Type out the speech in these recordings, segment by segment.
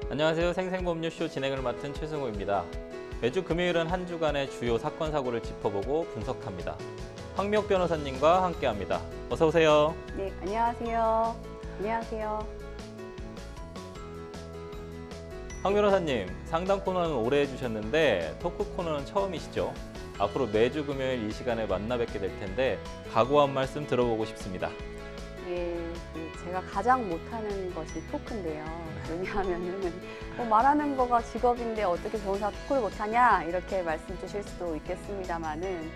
안녕하세요. 생생법률쇼 진행을 맡은 최승호입니다. 매주 금요일은 한 주간의 주요 사건 사고를 짚어보고 분석합니다. 황미옥 변호사님과 함께합니다. 어서 오세요. 네, 안녕하세요. 안녕하세요. 황 변호사님, 상담 코너는 오래 해주셨는데 토크 코너는 처음이시죠? 앞으로 매주 금요일 이 시간에 만나 뵙게 될 텐데 각오한 말씀 들어보고 싶습니다. 예, 제가 가장 못하는 것이 토크인데요. 왜냐하면은 말하는 거가 직업인데 어떻게 변호사 토크를 못하냐 이렇게 말씀 주실 수도 있겠습니다만은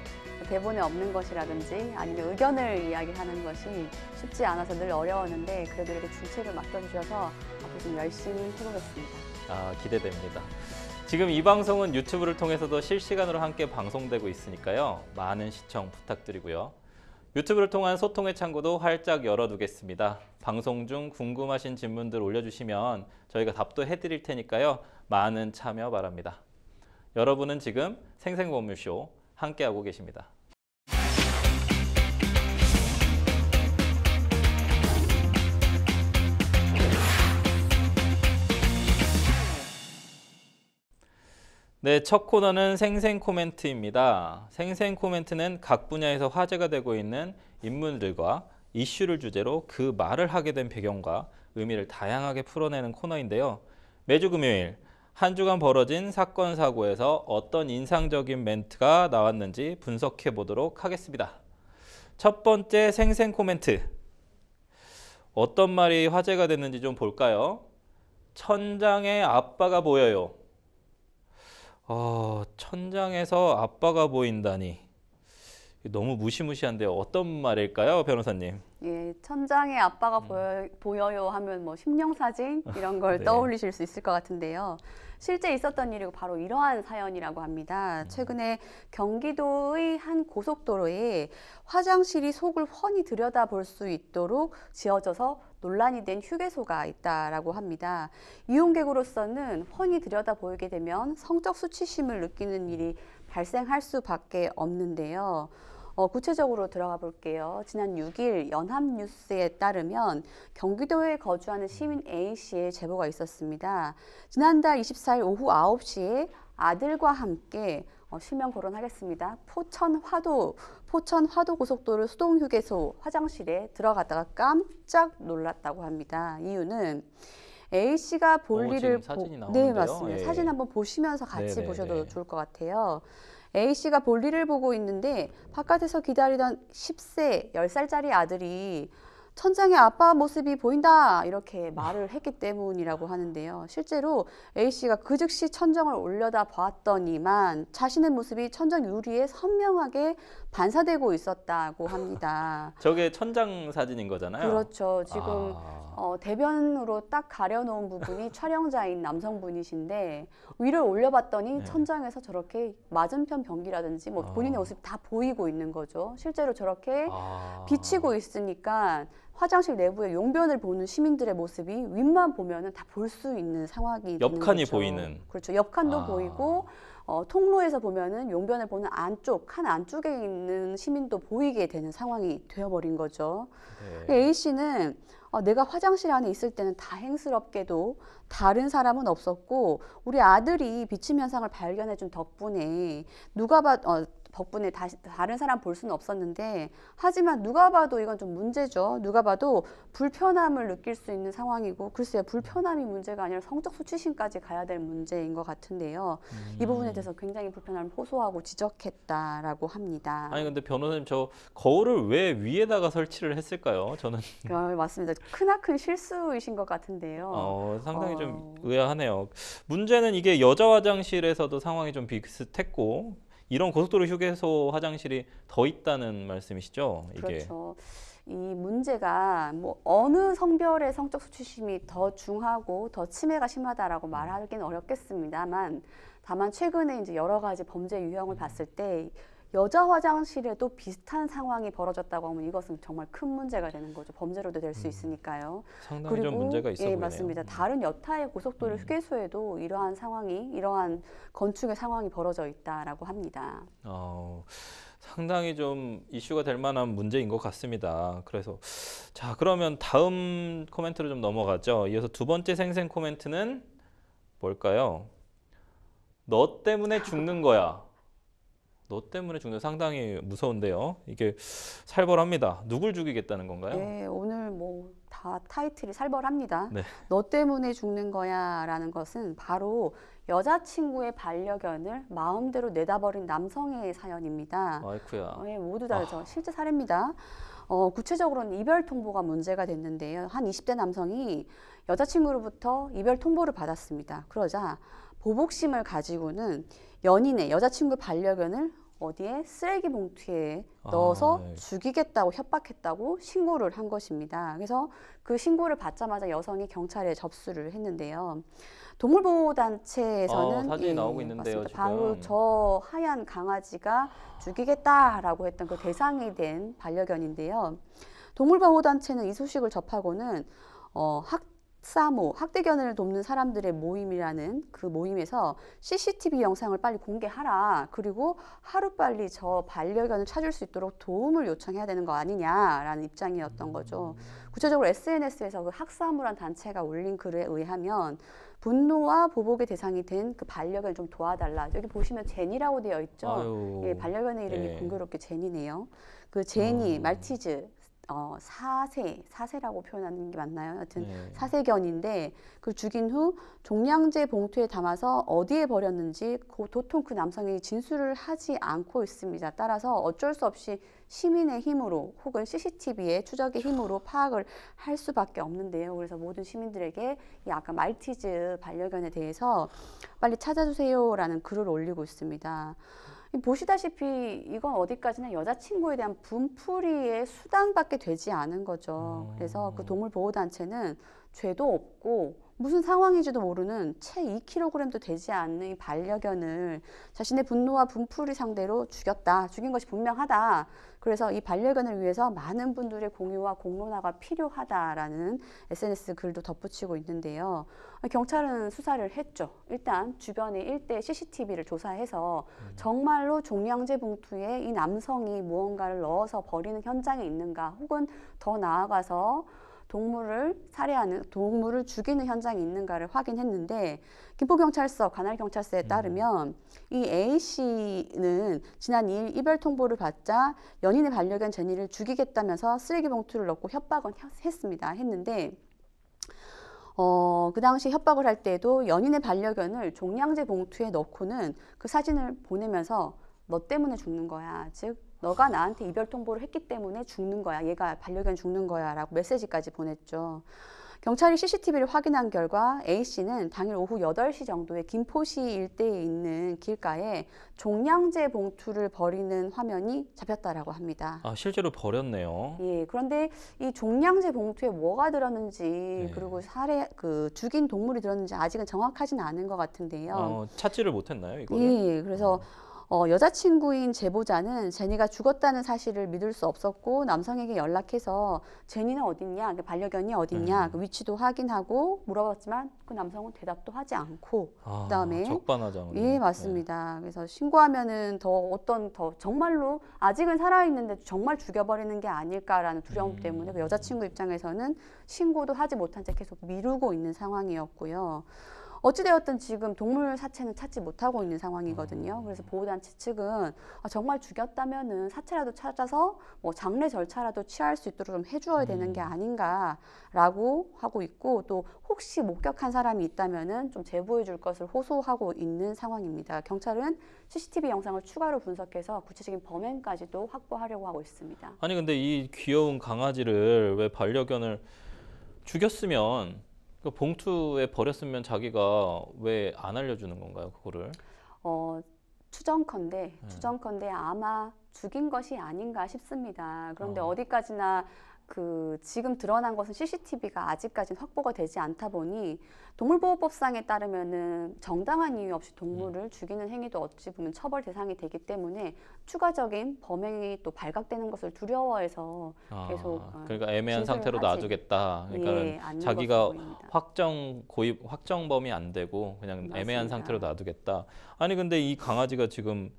대본에 없는 것이라든지 아니면 의견을 이야기하는 것이 쉽지 않아서 늘 어려웠는데 그래도 이렇게 중책을 맡겨주셔서 앞으로 좀 열심히 해보겠습니다. 기대됩니다. 지금 이 방송은 유튜브를 통해서도 실시간으로 함께 방송되고 있으니까요. 많은 시청 부탁드리고요. 유튜브를 통한 소통의 창구도 활짝 열어두겠습니다. 방송 중 궁금하신 질문들 올려주시면 저희가 답도 해드릴 테니까요. 많은 참여 바랍니다. 여러분은 지금 생생법률쇼 함께하고 계십니다. 네, 첫 코너는 생생 코멘트입니다. 생생 코멘트는 각 분야에서 화제가 되고 있는 인물들과 이슈를 주제로 그 말을 하게 된 배경과 의미를 다양하게 풀어내는 코너인데요. 매주 금요일 한 주간 벌어진 사건 사고에서 어떤 인상적인 멘트가 나왔는지 분석해 보도록 하겠습니다. 첫 번째 생생 코멘트. 어떤 말이 화제가 됐는지 좀 볼까요? 천장에 아빠가 보여요. 천장에서 아빠가 보인다니. 너무 무시무시한데요. 어떤 말일까요, 변호사님? 예, 천장에 아빠가 보여요 하면 심령사진 이런 걸 네. 떠올리실 수 있을 것 같은데요. 실제 있었던 일이고 바로 이러한 사연이라고 합니다. 최근에 경기도의 한 고속도로에 화장실이 속을 훤히 들여다볼 수 있도록 지어져서 논란이 된 휴게소가 있다라고 합니다. 이용객으로서는 훤히 들여다보게 되면 성적 수치심을 느끼는 일이 발생할 수밖에 없는데요. 구체적으로 들어가 볼게요. 지난 6일 연합뉴스에 따르면 경기도에 거주하는 시민 A씨의 제보가 있었습니다. 지난달 24일 오후 9시에 아들과 함께 실명 거론하겠습니다. 포천 화도고속도로 수동휴게소 화장실에 들어갔다가 깜짝 놀랐다고 합니다. 이유는 A씨가 볼일을 사진이 나오는데요. 네, 맞습니다. 예. 사진 한번 보시면서 같이 네네네. 보셔도 좋을 것 같아요. A씨가 볼일을 보고 있는데 바깥에서 기다리던 10세, 10살짜리 아들이 천장에 아빠 모습이 보인다 이렇게 말을 했기 때문이라고 하는데요. 실제로 A씨가 그 즉시 천정을 올려다 보았더니만 자신의 모습이 천정 유리에 선명하게 반사되고 있었다고 합니다. 저게 천장 사진인 거잖아요. 그렇죠. 지금 대변으로 딱 가려놓은 부분이 촬영자인 남성분이신데 위를 올려봤더니 네. 천장에서 저렇게 맞은편 변기라든지 본인의 모습이 다 보이고 있는 거죠. 실제로 저렇게 비치고 있으니까 화장실 내부의 용변을 보는 시민들의 모습이 윗만 보면은 다 볼 수 있는 상황이 되는 옆칸이 거죠. 보이는. 그렇죠. 옆칸도 보이고 통로에서 보면은 용변을 보는 칸 안쪽에 있는 시민도 보이게 되는 상황이 되어버린 거죠. 네. A씨는 내가 화장실 안에 있을 때는 다행스럽게도 다른 사람은 없었고 우리 아들이 비침 현상을 발견해준 덕분에 덕분에 다른 사람 볼 수는 없었는데 하지만 누가 봐도 이건 좀 문제죠. 누가 봐도 불편함을 느낄 수 있는 상황이고 글쎄요. 불편함이 문제가 아니라 성적 수치심까지 가야 될 문제인 것 같은데요. 이 부분에 대해서 굉장히 불편함을 호소하고 지적했다라고 합니다. 아니 근데 변호사님 저 거울을 왜 위에다가 설치를 했을까요? 저는 맞습니다. 크나큰 실수이신 것 같은데요. 상당히 좀 의아하네요. 문제는 이게 여자 화장실에서도 상황이 좀 비슷했고 이런 고속도로 휴게소 화장실이 더 있다는 말씀이시죠? 이게. 그렇죠. 이 문제가 어느 성별의 성적 수치심이 더 중하고 더 침해가 심하다라고 말하기는 어렵겠습니다만 다만 최근에 이제 여러 가지 범죄 유형을 봤을 때 여자 화장실에도 비슷한 상황이 벌어졌다고 하면 이것은 정말 큰 문제가 되는 거죠. 범죄로도 될 수 있으니까요. 상당히 좀 문제가 있어 보이네요. 맞습니다. 다른 여타의 고속도로 휴게소에도 이러한 건축의 상황이 벌어져 있다라고 합니다. 상당히 좀 이슈가 될 만한 문제인 것 같습니다. 그래서 자, 그러면 다음 코멘트로 좀 넘어가죠. 이어서 두 번째 생생 코멘트는 뭘까요? 너 때문에 죽는 거야. 너 때문에 죽는 상당히 무서운데요. 이게 살벌합니다. 누굴 죽이겠다는 건가요? 네, 오늘 뭐 다 타이틀이 살벌합니다. 네. 너 때문에 죽는 거야라는 것은 바로 여자친구의 반려견을 마음대로 내다버린 남성의 사연입니다. 아이쿠야. 네, 모두 다르죠. 실제 사례입니다. 구체적으로는 이별 통보가 문제가 됐는데요. 한 20대 남성이 여자친구로부터 이별 통보를 받았습니다. 그러자 보복심을 가지고는 연인의 여자친구 반려견을 어디에 쓰레기 봉투에 넣어서 네. 죽이겠다고 협박했다고 신고를 한 것입니다. 그래서 그 신고를 받자마자 여성이 경찰에 접수를 했는데요. 동물보호단체에서는 사진이 나오고 있는데요, 맞습니다. 바로 지금. 저 하얀 강아지가 죽이겠다라고 했던 그 대상이 된 반려견인데요. 동물보호단체는 이 소식을 접하고는 학사모, 학대견을 돕는 사람들의 모임이라는 그 모임에서 CCTV 영상을 빨리 공개하라. 그리고 하루빨리 저 반려견을 찾을 수 있도록 도움을 요청해야 되는 거 아니냐라는 입장이었던 거죠. 구체적으로 SNS에서 그 학사모란 단체가 올린 글에 의하면 분노와 보복의 대상이 된 그 반려견을 좀 도와달라. 여기 보시면 제니라고 되어 있죠. 아유. 예, 반려견의 이름이 예. 공교롭게 제니네요. 그 제니, 말티즈, 사세라고 표현하는 게 맞나요? 하여튼 네. 사세견인데 그 죽인 후 종량제 봉투에 담아서 어디에 버렸는지 도통 그 남성이 진술을 하지 않고 있습니다. 따라서 어쩔 수 없이 시민의 힘으로 혹은 CCTV의 추적의 힘으로 파악을 할 수밖에 없는데요. 그래서 모든 시민들에게 이 아까 말티즈 반려견에 대해서 빨리 찾아주세요라는 글을 올리고 있습니다. 보시다시피 이건 어디까지나 여자친구에 대한 분풀이의 수단밖에 되지 않은 거죠. 그래서 그 동물보호단체는 죄도 없고 무슨 상황인지도 모르는 채 2kg도 되지 않는 이 반려견을 자신의 분노와 분풀이 상대로 죽였다. 죽인 것이 분명하다. 그래서 이 반려견을 위해서 많은 분들의 공유와 공론화가 필요하다라는 SNS 글도 덧붙이고 있는데요. 경찰은 수사를 했죠. 일단 주변의 일대 CCTV를 조사해서 정말로 종량제 봉투에 이 남성이 무언가를 넣어서 버리는 현장에 있는가 혹은 더 나아가서 동물을 살해하는, 동물을 죽이는 현장이 있는가를 확인했는데 김포경찰서 관할경찰서에 따르면 이 A씨는 지난 2일 이별 통보를 받자 연인의 반려견 제니를 죽이겠다면서 쓰레기 봉투를 넣고 협박은 했는데 그 당시 협박을 할 때도 연인의 반려견을 종량제 봉투에 넣고는 그 사진을 보내면서 너 때문에 죽는 거야. 즉 너가 나한테 이별 통보를 했기 때문에 죽는 거야. 얘가 반려견 죽는 거야. 라고 메시지까지 보냈죠. 경찰이 CCTV를 확인한 결과 A씨는 당일 오후 8시 정도에 김포시 일대에 있는 길가에 종량제 봉투를 버리는 화면이 잡혔다라고 합니다. 실제로 버렸네요. 예, 그런데 이 종량제 봉투에 뭐가 들었는지 네. 그리고 죽인 동물이 들었는지 아직은 정확하지는 않은 것 같은데요. 찾지를 못했나요, 이거를? 예, 그래서 여자친구인 제보자는 제니가 죽었다는 사실을 믿을 수 없었고 남성에게 연락해서 제니는 어딨냐, 반려견이 어딨냐, 그 위치도 확인하고 물어봤지만 그 남성은 대답도 하지 않고 그다음에 적반하장. 예, 맞습니다. 그래서 신고하면은 더 정말로 아직은 살아있는데 정말 죽여버리는 게 아닐까라는 두려움 때문에 그 여자친구 입장에서는 신고도 하지 못한 채 계속 미루고 있는 상황이었고요. 어찌되었든 지금 동물 사체는 찾지 못하고 있는 상황이거든요. 그래서 보호단체 측은 정말 죽였다면은 사체라도 찾아서 뭐 장례 절차라도 취할 수 있도록 좀 해주어야 되는 게 아닌가라고 하고 있고 또 혹시 목격한 사람이 있다면은 좀 제보해 줄 것을 호소하고 있는 상황입니다. 경찰은 CCTV 영상을 추가로 분석해서 구체적인 범행까지도 확보하려고 하고 있습니다. 아니 근데 이 귀여운 강아지를 왜 반려견을 죽였으면 그 봉투에 버렸으면 자기가 왜 안 알려주는 건가요, 그거를? 추정컨대 아마 죽인 것이 아닌가 싶습니다. 그런데 어. 어디까지나 지금 드러난 것은 CCTV가 아직까지는 확보가 되지 않다 보니 동물보호법상에 따르면은 정당한 이유 없이 동물을 죽이는 행위도 어찌 보면 처벌 대상이 되기 때문에 추가적인 범행이 또 발각되는 것을 두려워해서 계속 그러니까 애매한 진술을 상태로 하지. 놔두겠다. 그러니까 예, 않는 자기가 것으로 보입니다. 확정범이 안 되고 그냥 애매한 맞습니다. 상태로 놔두겠다. 아니 근데 이 강아지가 지금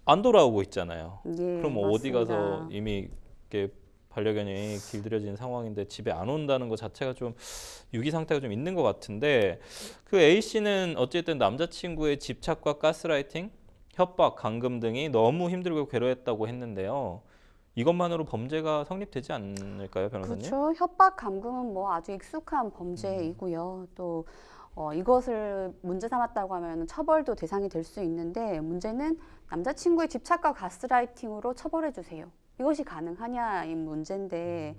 안 돌아오고 있잖아요. 예, 그럼 어디 맞습니다. 가서 이미 이렇게 반려견이 길들여진 상황인데 집에 안 온다는 것 자체가 좀 유기 상태가 좀 있는 것 같은데 그 A 씨는 어쨌든 남자친구의 집착과 가스라이팅, 협박, 감금 등이 너무 힘들고 괴로웠다고 했는데요. 이것만으로 범죄가 성립되지 않을까요, 변호사님? 그렇죠. 협박, 감금은 뭐 아주 익숙한 범죄이고요. 또 이것을 문제 삼았다고 하면 처벌도 대상이 될 수 있는데 문제는 남자친구의 집착과 가스라이팅으로 처벌해 주세요. 이것이 가능하냐인 문제인데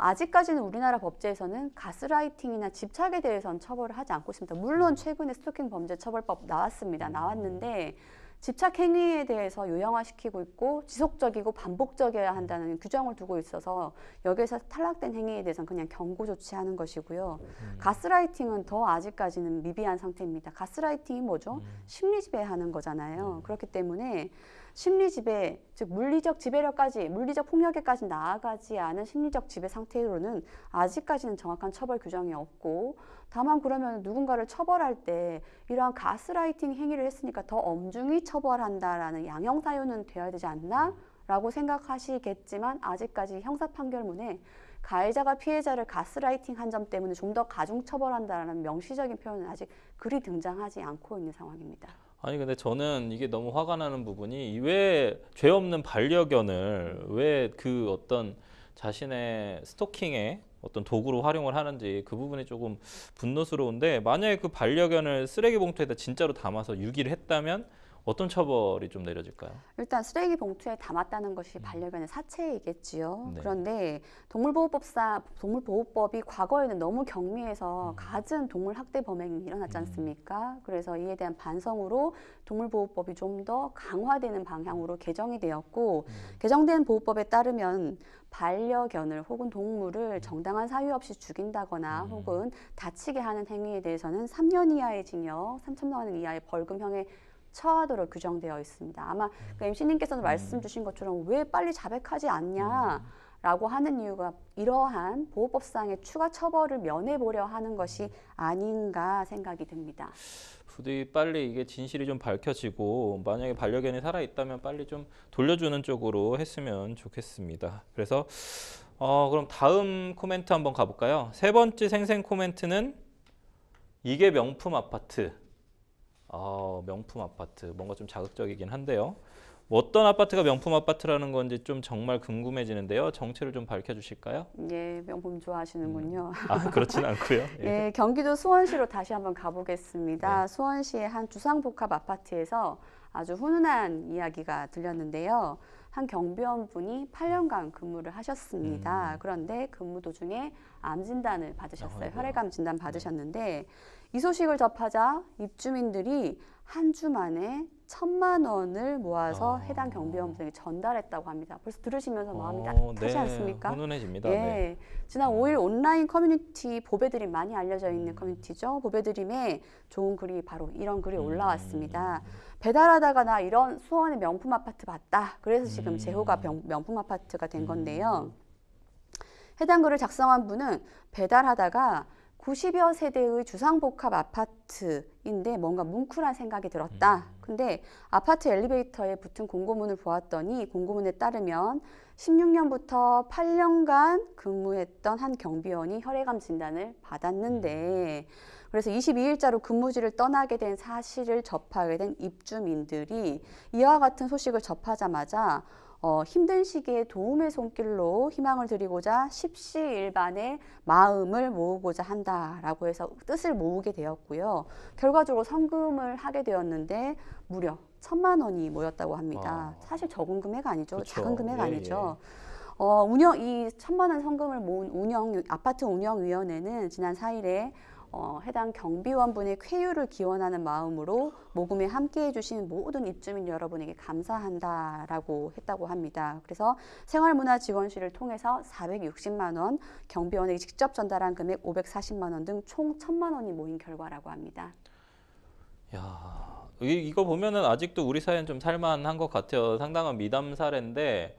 아직까지는 우리나라 법제에서는 가스라이팅이나 집착에 대해서는 처벌을 하지 않고 있습니다. 물론 최근에 스토킹 범죄 처벌법 나왔습니다. 나왔는데 집착 행위에 대해서 유형화시키고 있고 지속적이고 반복적이어야 한다는 규정을 두고 있어서 여기에서 탈락된 행위에 대해서는 그냥 경고 조치하는 것이고요. 가스라이팅은 더 아직까지는 미비한 상태입니다. 가스라이팅이 뭐죠? 심리 지배하는 거잖아요. 그렇기 때문에 심리 지배, 즉 물리적 지배력까지, 물리적 폭력에까지 나아가지 않은 심리적 지배 상태로는 아직까지는 정확한 처벌 규정이 없고 다만 그러면 누군가를 처벌할 때 이러한 가스라이팅 행위를 했으니까 더 엄중히 처벌한다라는 양형 사유는 되어야 되지 않나? 라고 생각하시겠지만 아직까지 형사 판결문에 가해자가 피해자를 가스라이팅 한 점 때문에 좀 더 가중 처벌한다라는 명시적인 표현은 아직 그리 등장하지 않고 있는 상황입니다. 아니 근데 저는 이게 너무 화가 나는 부분이 왜 죄 없는 반려견을 왜 그 어떤 자신의 스토킹에 어떤 도구로 활용을 하는지 그 부분이 조금 분노스러운데 만약에 그 반려견을 쓰레기 봉투에다 진짜로 담아서 유기를 했다면 어떤 처벌이 좀 내려질까요? 일단 쓰레기 봉투에 담았다는 것이 반려견의 사체이겠지요. 네. 그런데 동물보호법이 과거에는 너무 경미해서 갖은 동물 학대 범행이 일어났지 않습니까? 그래서 이에 대한 반성으로 동물보호법이 좀 더 강화되는 방향으로 개정이 되었고 개정된 보호법에 따르면 반려견을 혹은 동물을 정당한 사유 없이 죽인다거나 혹은 다치게 하는 행위에 대해서는 3년 이하의 징역, 3천만 원 이하의 벌금형에 처하도록 규정되어 있습니다. 아마 그 MC님께서는 말씀 주신 것처럼 왜 빨리 자백하지 않냐라고 하는 이유가 이러한 보호법상의 추가 처벌을 면해보려 하는 것이 아닌가 생각이 듭니다. 부디 빨리 이게 진실이 좀 밝혀지고 만약에 반려견이 살아있다면 빨리 좀 돌려주는 쪽으로 했으면 좋겠습니다. 그래서 그럼 다음 코멘트 한번 가볼까요? 세 번째 생생 코멘트는 이게 명품 아파트. 명품 아파트 뭔가 좀 자극적이긴 한데요. 뭐 어떤 아파트가 명품 아파트라는 건지 좀 정말 궁금해지는데요. 정체를 좀 밝혀주실까요? 예, 명품 좋아하시는군요. 그렇진 않고요. 예, 경기도 수원시로 다시 한번 가보겠습니다. 네. 수원시의 한 주상복합 아파트에서 아주 훈훈한 이야기가 들렸는데요. 한 경비원분이 8년간 근무를 하셨습니다. 그런데 근무 도중에 암 진단을 받으셨어요. 아이고야. 혈액암 진단 받으셨는데 이 소식을 접하자 입주민들이 한 주 만에 1,000만 원을 모아서 해당 경비원분에게 전달했다고 합니다. 벌써 들으시면서 마음이 따뜻하지 네. 않습니까? 훈훈해집니다. 예, 네. 지난 5일 온라인 커뮤니티 보배드림 많이 알려져 있는 커뮤니티죠. 보배드림에 좋은 글이 바로 이런 글이 올라왔습니다. 배달하다가 나 이런 수원의 명품 아파트 봤다. 그래서 지금 제호가 명품 아파트가 된 건데요. 해당 글을 작성한 분은 배달하다가 90여 세대의 주상복합 아파트인데 뭔가 뭉클한 생각이 들었다. 근데 아파트 엘리베이터에 붙은 공고문을 보았더니 공고문에 따르면 16년부터 8년간 근무했던 한 경비원이 혈액암 진단을 받았는데 그래서 22일자로 근무지를 떠나게 된 사실을 접하게 된 입주민들이 이와 같은 소식을 접하자마자 힘든 시기에 도움의 손길로 희망을 드리고자 십시일반의 마음을 모으고자 한다라고 해서 뜻을 모으게 되었고요. 결과적으로 성금을 하게 되었는데 무려 1,000만 원이 모였다고 합니다. 사실 적은 금액 아니죠. 그쵸. 작은 금액 예, 아니죠. 이 1,000만 원 성금을 모은 아파트 운영위원회는 지난 4일에 해당 경비원분의 쾌유를 기원하는 마음으로 모금에 함께해 주신 모든 입주민 여러분에게 감사한다라고 했다고 합니다. 그래서 생활문화지원실을 통해서 460만 원, 경비원에게 직접 전달한 금액 540만 원 등 총 1,000만 원이 모인 결과라고 합니다. 야, 이거 보면은 아직도 우리 사회는 좀 살만한 것 같아요. 상당한 미담 사례인데,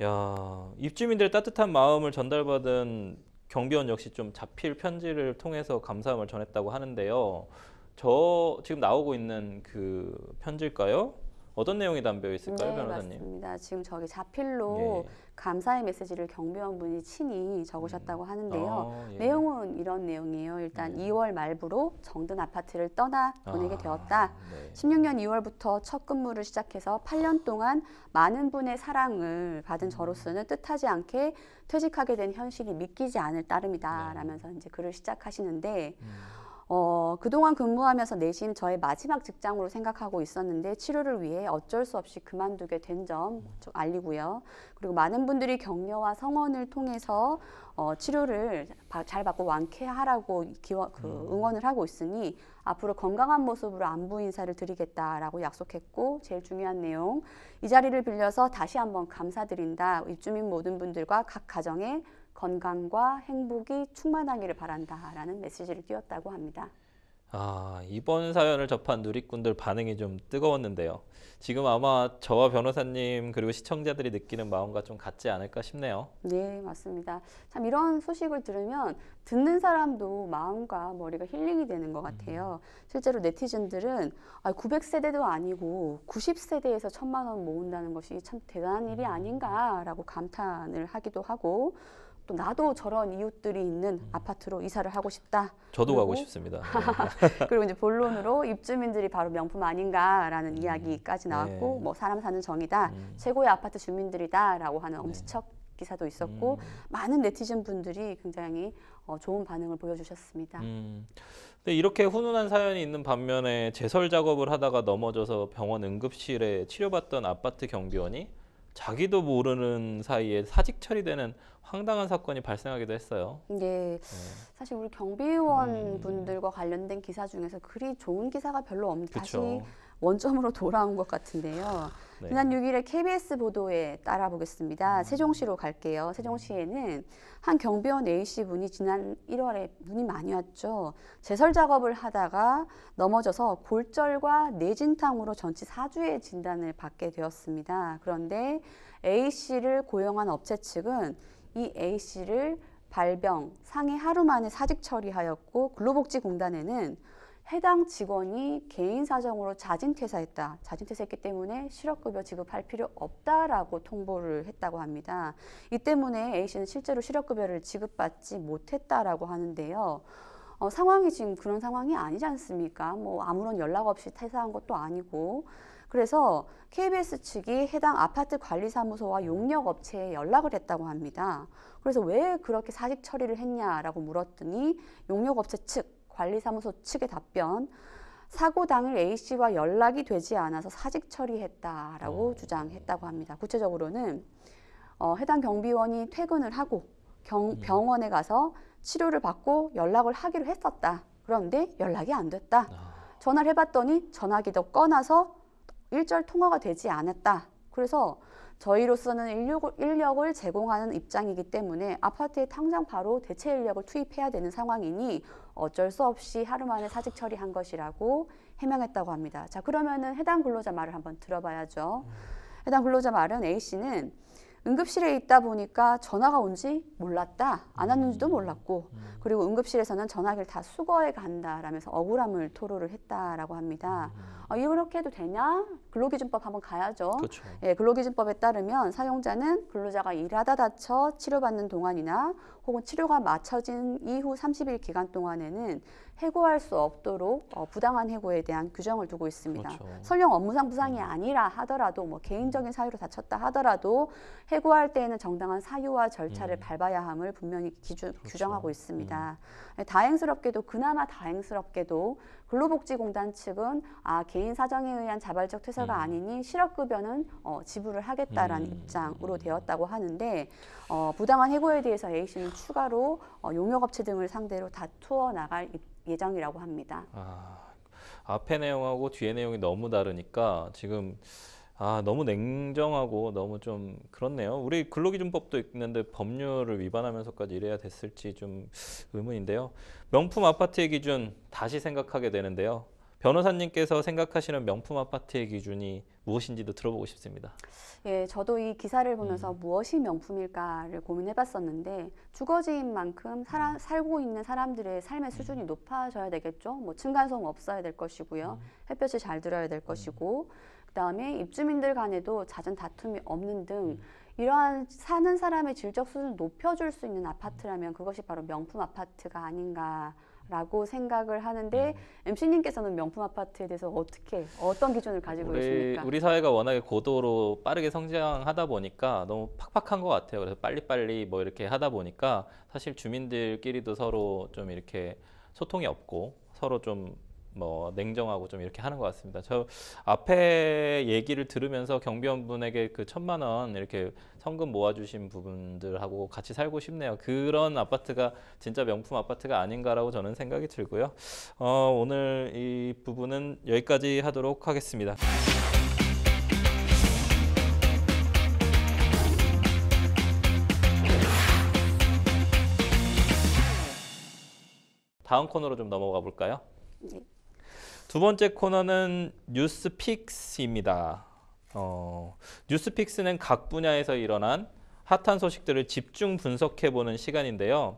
야, 입주민들의 따뜻한 마음을 전달받은 경비원 역시 좀 자필 편지를 통해서 감사함을 전했다고 하는데요. 저 지금 나오고 있는 그 편지일까요? 어떤 내용이 담겨 있을까요, 네, 변호사님? 맞습니다. 지금 저기 자필로 예. 감사의 메시지를 경비원분이 친히 적으셨다고 하는데요. 예. 내용은 이런 내용이에요. 일단 네. 2월 말부로 정든 아파트를 떠나 보내게 되었다. 네. 16년 2월부터 첫 근무를 시작해서 8년 동안 많은 분의 사랑을 받은 저로서는 뜻하지 않게 퇴직하게 된 현실이 믿기지 않을 따름이다. 네. 라면서 이제 글을 시작하시는데 그동안 근무하면서 내심 저의 마지막 직장으로 생각하고 있었는데 치료를 위해 어쩔 수 없이 그만두게 된 점 좀 알리고요. 그리고 많은 분들이 격려와 성원을 통해서 치료를 잘 받고 완쾌하라고 응원을 하고 있으니 앞으로 건강한 모습으로 안부 인사를 드리겠다라고 약속했고, 제일 중요한 내용, 이 자리를 빌려서 다시 한번 감사드린다. 입주민 모든 분들과 각 가정에 건강과 행복이 충만하기를 바란다라는 메시지를 띄웠다고 합니다. 이번 사연을 접한 누리꾼들 반응이 좀 뜨거웠는데요. 지금 아마 저와 변호사님 그리고 시청자들이 느끼는 마음과 좀 같지 않을까 싶네요. 네, 맞습니다. 참 이런 소식을 들으면 듣는 사람도 마음과 머리가 힐링이 되는 것 같아요. 실제로 네티즌들은 900세대도 아니고 90세대에서 1,000만 원 모은다는 것이 참 대단한 일이 아닌가라고 감탄을 하기도 하고, 또 나도 저런 이웃들이 있는 아파트로 이사를 하고 싶다. 저도 가고 싶습니다. 그리고 이제 본론으로 입주민들이 바로 명품 아닌가라는 이야기까지 나왔고, 네. 뭐 사람 사는 정이다, 최고의 아파트 주민들이다라고 하는 엄지척 기사도 있었고, 많은 네티즌 분들이 굉장히 좋은 반응을 보여주셨습니다. 근데 이렇게 훈훈한 사연이 있는 반면에 제설 작업을 하다가 넘어져서 병원 응급실에 치료받던 아파트 경비원이 자기도 모르는 사이에 사직 처리되는 황당한 사건이 발생하기도 했어요. 네, 사실 우리 경비원 분들과 관련된 기사 중에서 그리 좋은 기사가 별로 없는데 다시 그쵸. 원점으로 돌아온 것 같은데요. 네. 지난 6일에 KBS 보도에 따라 보겠습니다. 세종시로 갈게요. 세종시에는 한 경비원 A씨 분이 지난 1월에 눈이 많이 왔죠. 제설 작업을 하다가 넘어져서 골절과 뇌진탕으로 전치 4주의 진단을 받게 되었습니다. 그런데 A씨를 고용한 업체 측은 이 A씨를 발병, 상해 하루 만에 사직 처리하였고, 근로복지공단에는 해당 직원이 개인 사정으로 자진퇴사했다. 자진퇴사했기 때문에 실업급여 지급할 필요 없다라고 통보를 했다고 합니다. 이 때문에 A씨는 실제로 실업급여를 지급받지 못했다라고 하는데요. 상황이 지금 그런 상황이 아니지 않습니까? 뭐 아무런 연락 없이 퇴사한 것도 아니고. 그래서 KBS 측이 해당 아파트 관리사무소와 용역업체에 연락을 했다고 합니다. 그래서 왜 그렇게 사직 처리를 했냐라고 물었더니 용역업체 측, 관리사무소 측의 답변, 사고 당일 A씨와 연락이 되지 않아서 사직 처리했다라고 주장했다고 합니다. 구체적으로는 해당 경비원이 퇴근을 하고 병원에 가서 치료를 받고 연락을 하기로 했었다. 그런데 연락이 안 됐다. 전화를 해봤더니 전화기도 꺼놔서 일절 통화가 되지 않았다. 그래서 저희로서는 인력을 제공하는 입장이기 때문에 아파트에 당장 바로 대체 인력을 투입해야 되는 상황이니 어쩔 수 없이 하루 만에 사직 처리한 것이라고 해명했다고 합니다. 자, 그러면은 해당 근로자 말을 한번 들어봐야죠. 해당 근로자 말은 A씨는 응급실에 있다 보니까 전화가 온지 몰랐다. 안 왔는지도 몰랐고, 그리고 응급실에서는 전화기를 다 수거해 간다라면서 억울함을 토로를 했다라고 합니다. 이렇게 해도 되냐? 근로기준법 한번 가야죠. 그렇죠. 예, 근로기준법에 따르면 사용자는 근로자가 일하다 다쳐 치료받는 동안이나 혹은 치료가 마쳐진 이후 30일 기간 동안에는 해고할 수 없도록 부당한 해고에 대한 규정을 두고 있습니다. 그렇죠. 설령 업무상 부상이 아니라 하더라도 뭐 개인적인 사유로 다쳤다 하더라도 해고할 때에는 정당한 사유와 절차를 밟아야 함을 분명히 규정하고 있습니다. 다행스럽게도 그나마 다행스럽게도 근로복지공단 측은 개인 사정에 의한 자발적 퇴사가 아니니 실업급여는 지불을 하겠다라는 입장으로 되었다고 하는데 부당한 해고에 대해서 A씨는 추가로 용역업체 등을 상대로 다투어 나갈 예정이라고 합니다. 앞에 내용하고 뒤에 내용이 너무 다르니까 지금 너무 냉정하고 너무 좀 그렇네요. 우리 근로기준법도 있는데 법률을 위반하면서까지 이래야 됐을지 좀 의문인데요. 명품 아파트의 기준 다시 생각하게 되는데요. 변호사님께서 생각하시는 명품 아파트의 기준이 무엇인지도 들어보고 싶습니다. 예, 저도 이 기사를 보면서 무엇이 명품일까를 고민해봤었는데 주거지인 만큼 살고 있는 사람들의 삶의 수준이 높아져야 되겠죠. 뭐 층간소음 없어야 될 것이고요. 햇볕이 잘 들어야 될 것이고 그다음에 입주민들 간에도 잦은 다툼이 없는 등 이러한 사는 사람의 질적 수준을 높여줄 수 있는 아파트라면 그것이 바로 명품 아파트가 아닌가라고 생각을 하는데 MC님께서는 명품 아파트에 대해서 어떤 기준을 가지고 계십니까? 우리 사회가 워낙에 고도로 빠르게 성장하다 보니까 너무 팍팍한 것 같아요. 그래서 빨리빨리 뭐 이렇게 하다 보니까 사실 주민들끼리도 서로 좀 이렇게 소통이 없고 서로 좀 뭐 냉정하고 좀 이렇게 하는 것 같습니다. 저 앞에 얘기를 들으면서 경비원분에게 그 1,000만 원 이렇게 성금 모아주신 부분들하고 같이 살고 싶네요. 그런 아파트가 진짜 명품 아파트가 아닌가라고 저는 생각이 들고요. 오늘 이 부분은 여기까지 하도록 하겠습니다. 다음 코너로 좀 넘어가 볼까요? 네. 두 번째 코너는 뉴스픽스입니다. 뉴스픽스는 각 분야에서 일어난 핫한 소식들을 집중 분석해보는 시간인데요.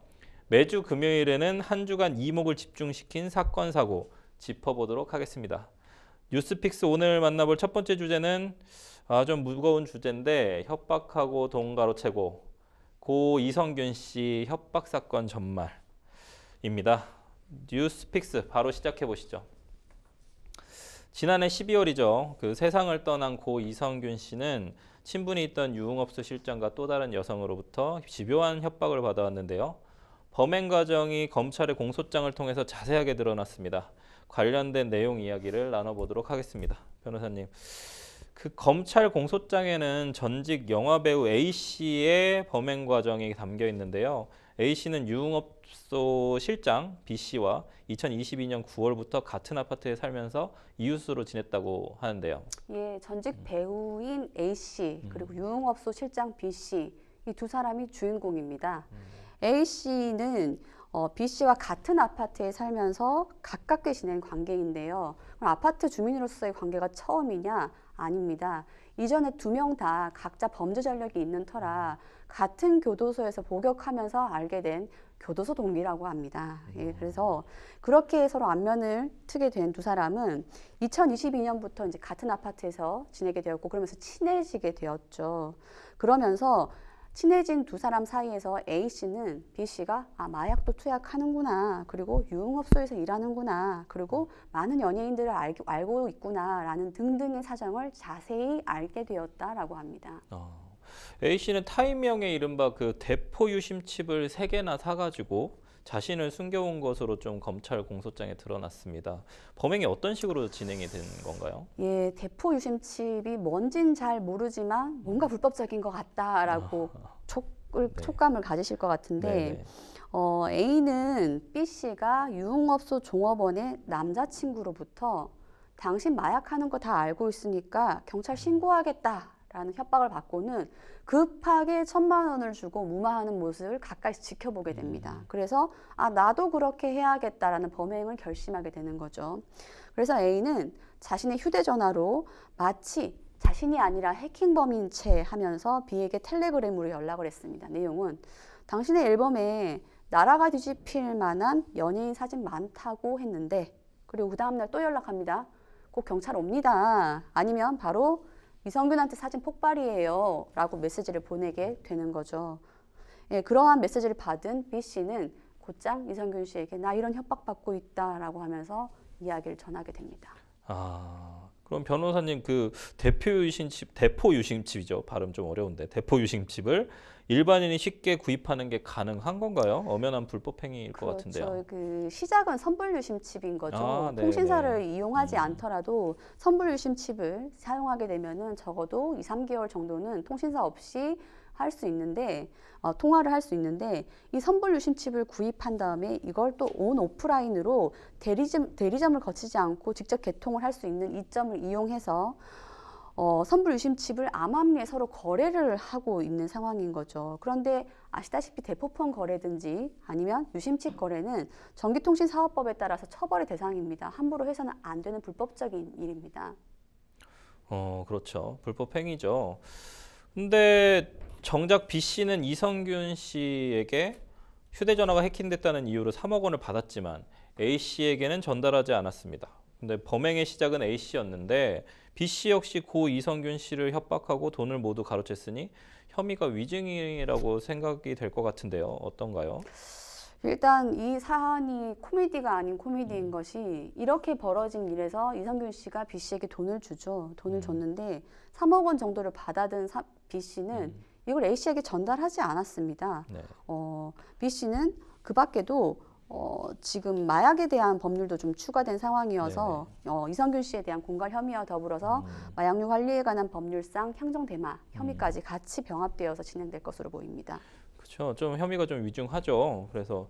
매주 금요일에는 한 주간 이목을 집중시킨 사건, 사고 짚어보도록 하겠습니다. 뉴스픽스 오늘 만나볼 첫 번째 주제는 좀 무거운 주제인데 협박하고 돈 가로채고 고 이성균 씨 협박 사건 전말입니다. 뉴스픽스 바로 시작해 보시죠. 지난해 12월이죠. 그 세상을 떠난 고 이성균 씨는 친분이 있던 유흥업소 실장과 또 다른 여성으로부터 집요한 협박을 받아왔는데요. 범행 과정이 검찰의 공소장을 통해서 자세하게 드러났습니다. 관련된 내용 이야기를 나눠보도록 하겠습니다. 변호사님, 그 검찰 공소장에는 전직 영화배우 A씨의 범행 과정이 담겨 있는데요. A씨는 유흥업소 실장 B씨와 2022년 9월부터 같은 아파트에 살면서 이웃으로 지냈다고 하는데요. 예, 전직 배우인 A씨 그리고 유흥업소 실장 B씨 이 두 사람이 주인공입니다. A씨는 B씨와 같은 아파트에 살면서 가깝게 지낸 관계인데요. 그럼 아파트 주민으로서의 관계가 처음이냐? 아닙니다. 이전에 두 명 다 각자 범죄 전력이 있는 터라 같은 교도소에서 복역하면서 알게 된 교도소 동기라고 합니다. 예, 그래서 그렇게 서로 안면을 트게 된 두 사람은 2022년부터 이제 같은 아파트에서 지내게 되었고 그러면서 친해지게 되었죠. 그러면서 친해진 두 사람 사이에서 A씨는 B씨가 마약도 투약하는구나, 그리고 유흥업소에서 일하는구나, 그리고 많은 연예인들을 알고 있구나 라는 등등의 사정을 자세히 알게 되었다라고 합니다. A씨는 타인명의 이른바 그 대포 유심칩을 3개나 사가지고 자신을 숨겨온 것으로 좀 검찰 공소장에 드러났습니다. 범행이 어떤 식으로 진행이 된 건가요? 예, 대포 유심칩이 뭔진 잘 모르지만 뭔가 불법적인 것 같다라고 촉감을 가지실 것 같은데 A는 B씨가 유흥업소 종업원의 남자친구로부터 당신 마약하는 거 다 알고 있으니까 경찰 신고하겠다라는 협박을 받고는 급하게 1,000만 원을 주고 무마하는 모습을 가까이서 지켜보게 됩니다. 그래서 나도 그렇게 해야겠다라는 범행을 결심하게 되는 거죠. 그래서 A는 자신의 휴대전화로 마치 자신이 아니라 해킹범인 채 하면서 B에게 텔레그램으로 연락을 했습니다. 내용은 당신의 앨범에 나라가 뒤집힐 만한 연예인 사진 많다고 했는데, 그리고 그 다음날 또 연락합니다. 꼭 경찰 옵니다. 아니면 바로 이성균한테 사진 폭발이에요 라고 메시지를 보내게 되는 거죠. 예, 그러한 메시지를 받은 B씨는 곧장 이성균 씨에게 나 이런 협박받고 있다라고 하면서 이야기를 전하게 됩니다. 그럼 변호사님, 그 대포 유심칩이죠. 발음 좀 어려운데 대포 유심칩을 일반인이 쉽게 구입하는 게 가능한 건가요? 엄연한 불법 행위일 것 같은데요. 그 시작은 선불 유심칩인 거죠. 네, 통신사를 이용하지 않더라도 선불 유심칩을 사용하게 되면은 적어도 2, 3개월 정도는 통신사 없이 할 수 있는데 통화를 할 수 있는데, 이 선불 유심칩을 구입한 다음에 이걸 또 온 오프라인으로 대리점을 거치지 않고 직접 개통을 할 수 있는 이점을 이용해서 선불 유심칩을 암암리에 서로 거래를 하고 있는 상황인 거죠. 그런데 아시다시피 대포폰 거래든지 아니면 유심칩 거래는 전기통신사업법에 따라서 처벌의 대상입니다. 함부로 해서는 안 되는 불법적인 일입니다. 그렇죠. 불법 행위죠. 근데 정작 B씨는 이성균 씨에게 휴대전화가 해킹됐다는 이유로 3억 원을 받았지만 A씨에게는 전달하지 않았습니다. 근데 범행의 시작은 A 씨였는데 B 씨 역시 고 이성균 씨를 협박하고 돈을 모두 가로챘으니 혐의가 위증이라고 생각이 될 것 같은데요. 어떤가요? 일단 이 사안이 코미디가 아닌 코미디인 것이 이렇게 벌어진 일에서 이성균 씨가 B 씨에게 돈을 주죠. 돈을 줬는데 3억 원 정도를 받아든 B 씨는 이걸 A 씨에게 전달하지 않았습니다. 네. B 씨는 그 밖에도 지금 마약에 대한 법률도 좀 추가된 상황이어서 이성균 씨에 대한 공갈 혐의와 더불어서 마약류 관리에 관한 법률상 향정대마 혐의까지 같이 병합되어서 진행될 것으로 보입니다. 그렇죠. 좀 혐의가 좀 위중하죠. 그래서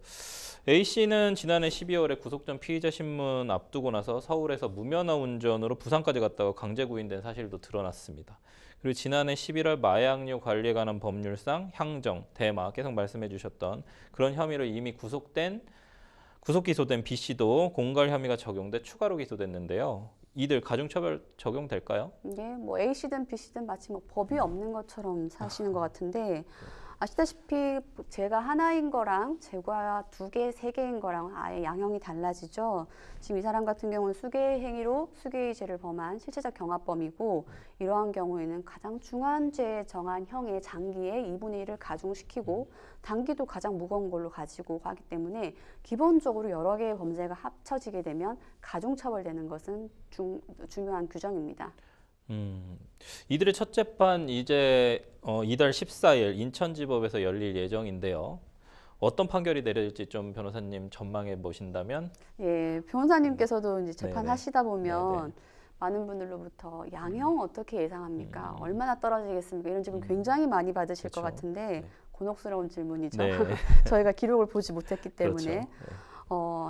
A 씨는 지난해 12월에 구속 전 피의자 신문 앞두고 나서 서울에서 무면허 운전으로 부산까지 갔다가 강제 구인된 사실도 드러났습니다. 그리고 지난해 11월 마약류 관리에 관한 법률상 향정, 대마 계속 말씀해 주셨던 그런 혐의로 이미 구속 기소된 B 씨도 공갈 혐의가 적용돼 추가로 기소됐는데요. 이들 가중처벌 적용될까요? 이게 뭐 A 씨든 B 씨든 마치 뭐 법이 없는 것처럼 사시는 것 같은데 아시다시피 죄가 하나인 거랑 죄가 2개, 3개인 거랑 아예 양형이 달라지죠. 지금 이 사람 같은 경우는 수괴 행위로 수괴의 죄를 범한 실체적 경합범이고 이러한 경우에는 가장 중한 죄에 정한 형의 장기의 2분의 1을 가중시키고 단기도 가장 무거운 걸로 가지고 가기 때문에 기본적으로 여러 개의 범죄가 합쳐지게 되면 가중처벌되는 것은 중요한 규정입니다. 이들의 첫 재판 이제 이달 14일 인천지법에서 열릴 예정인데요. 어떤 판결이 내려질지 좀 변호사님 전망해 보신다면? 예, 변호사님께서도 이제 재판하시다 네네. 보면 많은 분들로부터 양형 어떻게 예상합니까? 얼마나 떨어지겠습니까? 이런 질문 굉장히 많이 받으실 것 그렇죠. 같은데 네. 곤혹스러운 질문이죠. 네. 저희가 기록을 보지 못했기 때문에. 그렇죠.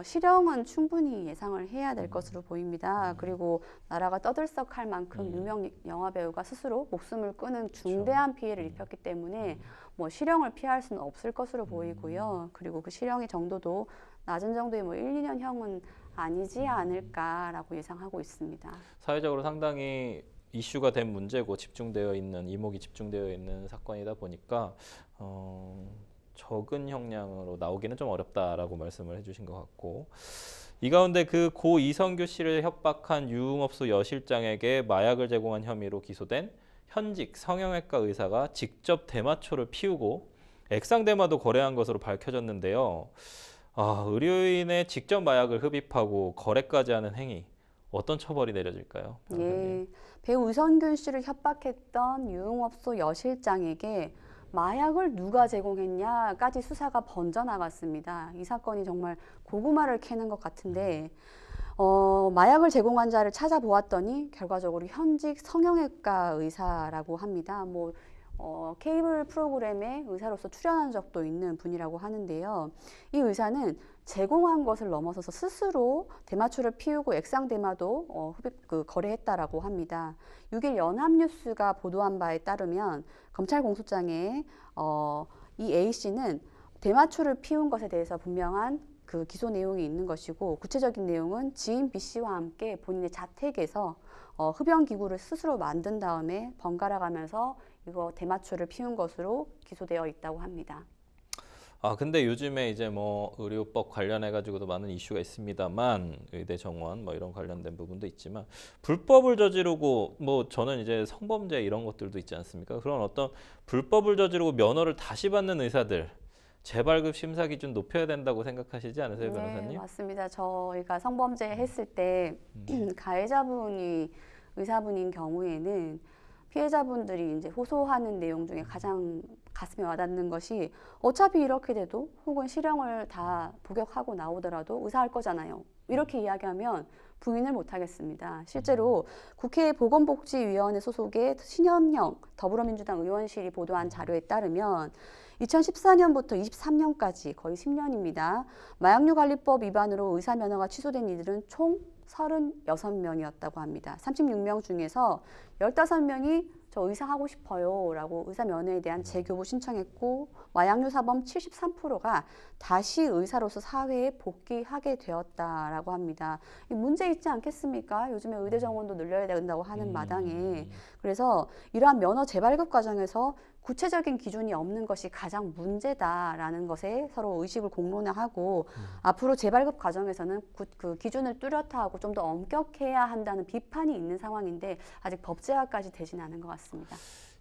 실형은 충분히 예상을 해야 될 것으로 보입니다. 그리고 나라가 떠들썩할 만큼 유명 영화 배우가 스스로 목숨을 끊은 중대한 피해를 입혔기 때문에 뭐 실형을 피할 수는 없을 것으로 보이고요. 그리고 그 실형의 정도도 낮은 정도의 뭐 1, 2년형은 아니지 않을까라고 예상하고 있습니다. 사회적으로 상당히 이슈가 된 문제고 집중되어 있는 이목이 집중되어 있는 사건이다 보니까 적은 형량으로 나오기는 좀 어렵다라고 말씀을 해주신 것 같고 이 가운데 그 고 이성규 씨를 협박한 유흥업소 여실장에게 마약을 제공한 혐의로 기소된 현직 성형외과 의사가 직접 대마초를 피우고 액상대마도 거래한 것으로 밝혀졌는데요. 의료인의 직접 마약을 흡입하고 거래까지 하는 행위 어떤 처벌이 내려질까요? 예, 배우 이성균 씨를 협박했던 유흥업소 여실장에게 마약을 누가 제공했냐까지 수사가 번져나갔습니다. 이 사건이 정말 고구마를 캐는 것 같은데 마약을 제공한 자를 찾아보았더니 결과적으로 현직 성형외과 의사라고 합니다. 케이블 프로그램에 의사로서 출연한 적도 있는 분이라고 하는데요. 이 의사는 제공한 것을 넘어서서 스스로 대마초를 피우고 액상대마도 거래했다라고 합니다. 6일 연합뉴스가 보도한 바에 따르면 검찰 공소장에 이 A 씨는 대마초를 피운 것에 대해서 분명한 그 기소 내용이 있는 것이고 구체적인 내용은 지인 B 씨와 함께 본인의 자택에서 흡연 기구를 스스로 만든 다음에 번갈아 가면서 이거 대마초를 피운 것으로 기소되어 있다고 합니다. 근데 요즘에 이제 뭐 의료법 관련해 가지고도 많은 이슈가 있습니다만 의대 정원 뭐 이런 관련된 부분도 있지만 불법을 저지르고 뭐 저는 이제 성범죄 이런 것들도 있지 않습니까? 그런 어떤 불법을 저지르고 면허를 다시 받는 의사들 재발급 심사 기준 높여야 된다고 생각하시지 않으세요, 변호사님? 네, 맞습니다. 저희가 성범죄 했을 때 가해자분이 의사분인 경우에는 피해자분들이 이제 호소하는 내용 중에 가장 가슴에 와닿는 것이 어차피 이렇게 돼도 혹은 실형을 다 복역하고 나오더라도 의사할 거잖아요. 이렇게 이야기하면 부인을 못 하겠습니다. 실제로 국회 보건복지위원회 소속의 신현영 더불어민주당 의원실이 보도한 자료에 따르면 2014년부터 23년까지 거의 10년입니다. 마약류 관리법 위반으로 의사 면허가 취소된 이들은 총 36명이었다고 합니다. 36명 중에서 15명이 저 의사 하고 싶어요 라고 의사 면허에 대한 재교부 신청했고 마약류 사범 73%가 다시 의사로서 사회에 복귀하게 되었다라고 합니다. 문제 있지 않겠습니까? 요즘에 의대 정원도 늘려야 된다고 하는 마당에 그래서 이러한 면허 재발급 과정에서 구체적인 기준이 없는 것이 가장 문제다라는 것에 서로 의식을 공론화하고 앞으로 재발급 과정에서는 그 기준을 뚜렷하고 좀 더 엄격해야 한다는 비판이 있는 상황인데 아직 법제화까지 되진 않은 것 같습니다.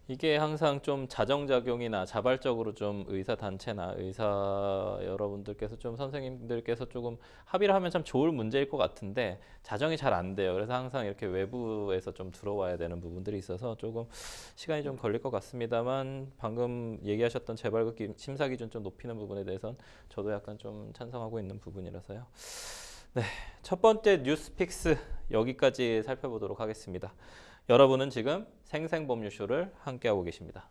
이게 항상 좀 자정작용이나 자발적으로 좀 의사단체나 의사 여러분들께서 좀 선생님들께서 조금 합의를 하면 참 좋을 문제일 것 같은데 자정이 잘 안 돼요. 그래서 항상 이렇게 외부에서 좀 들어와야 되는 부분들이 있어서 조금 시간이 좀 걸릴 것 같습니다만 방금 얘기하셨던 재발급 심사 기준 좀 높이는 부분에 대해서는 저도 약간 좀 찬성하고 있는 부분이라서요. 네, 첫 번째 뉴스픽스 여기까지 살펴보도록 하겠습니다. 여러분은 지금 생생법률쇼를 함께하고 계십니다.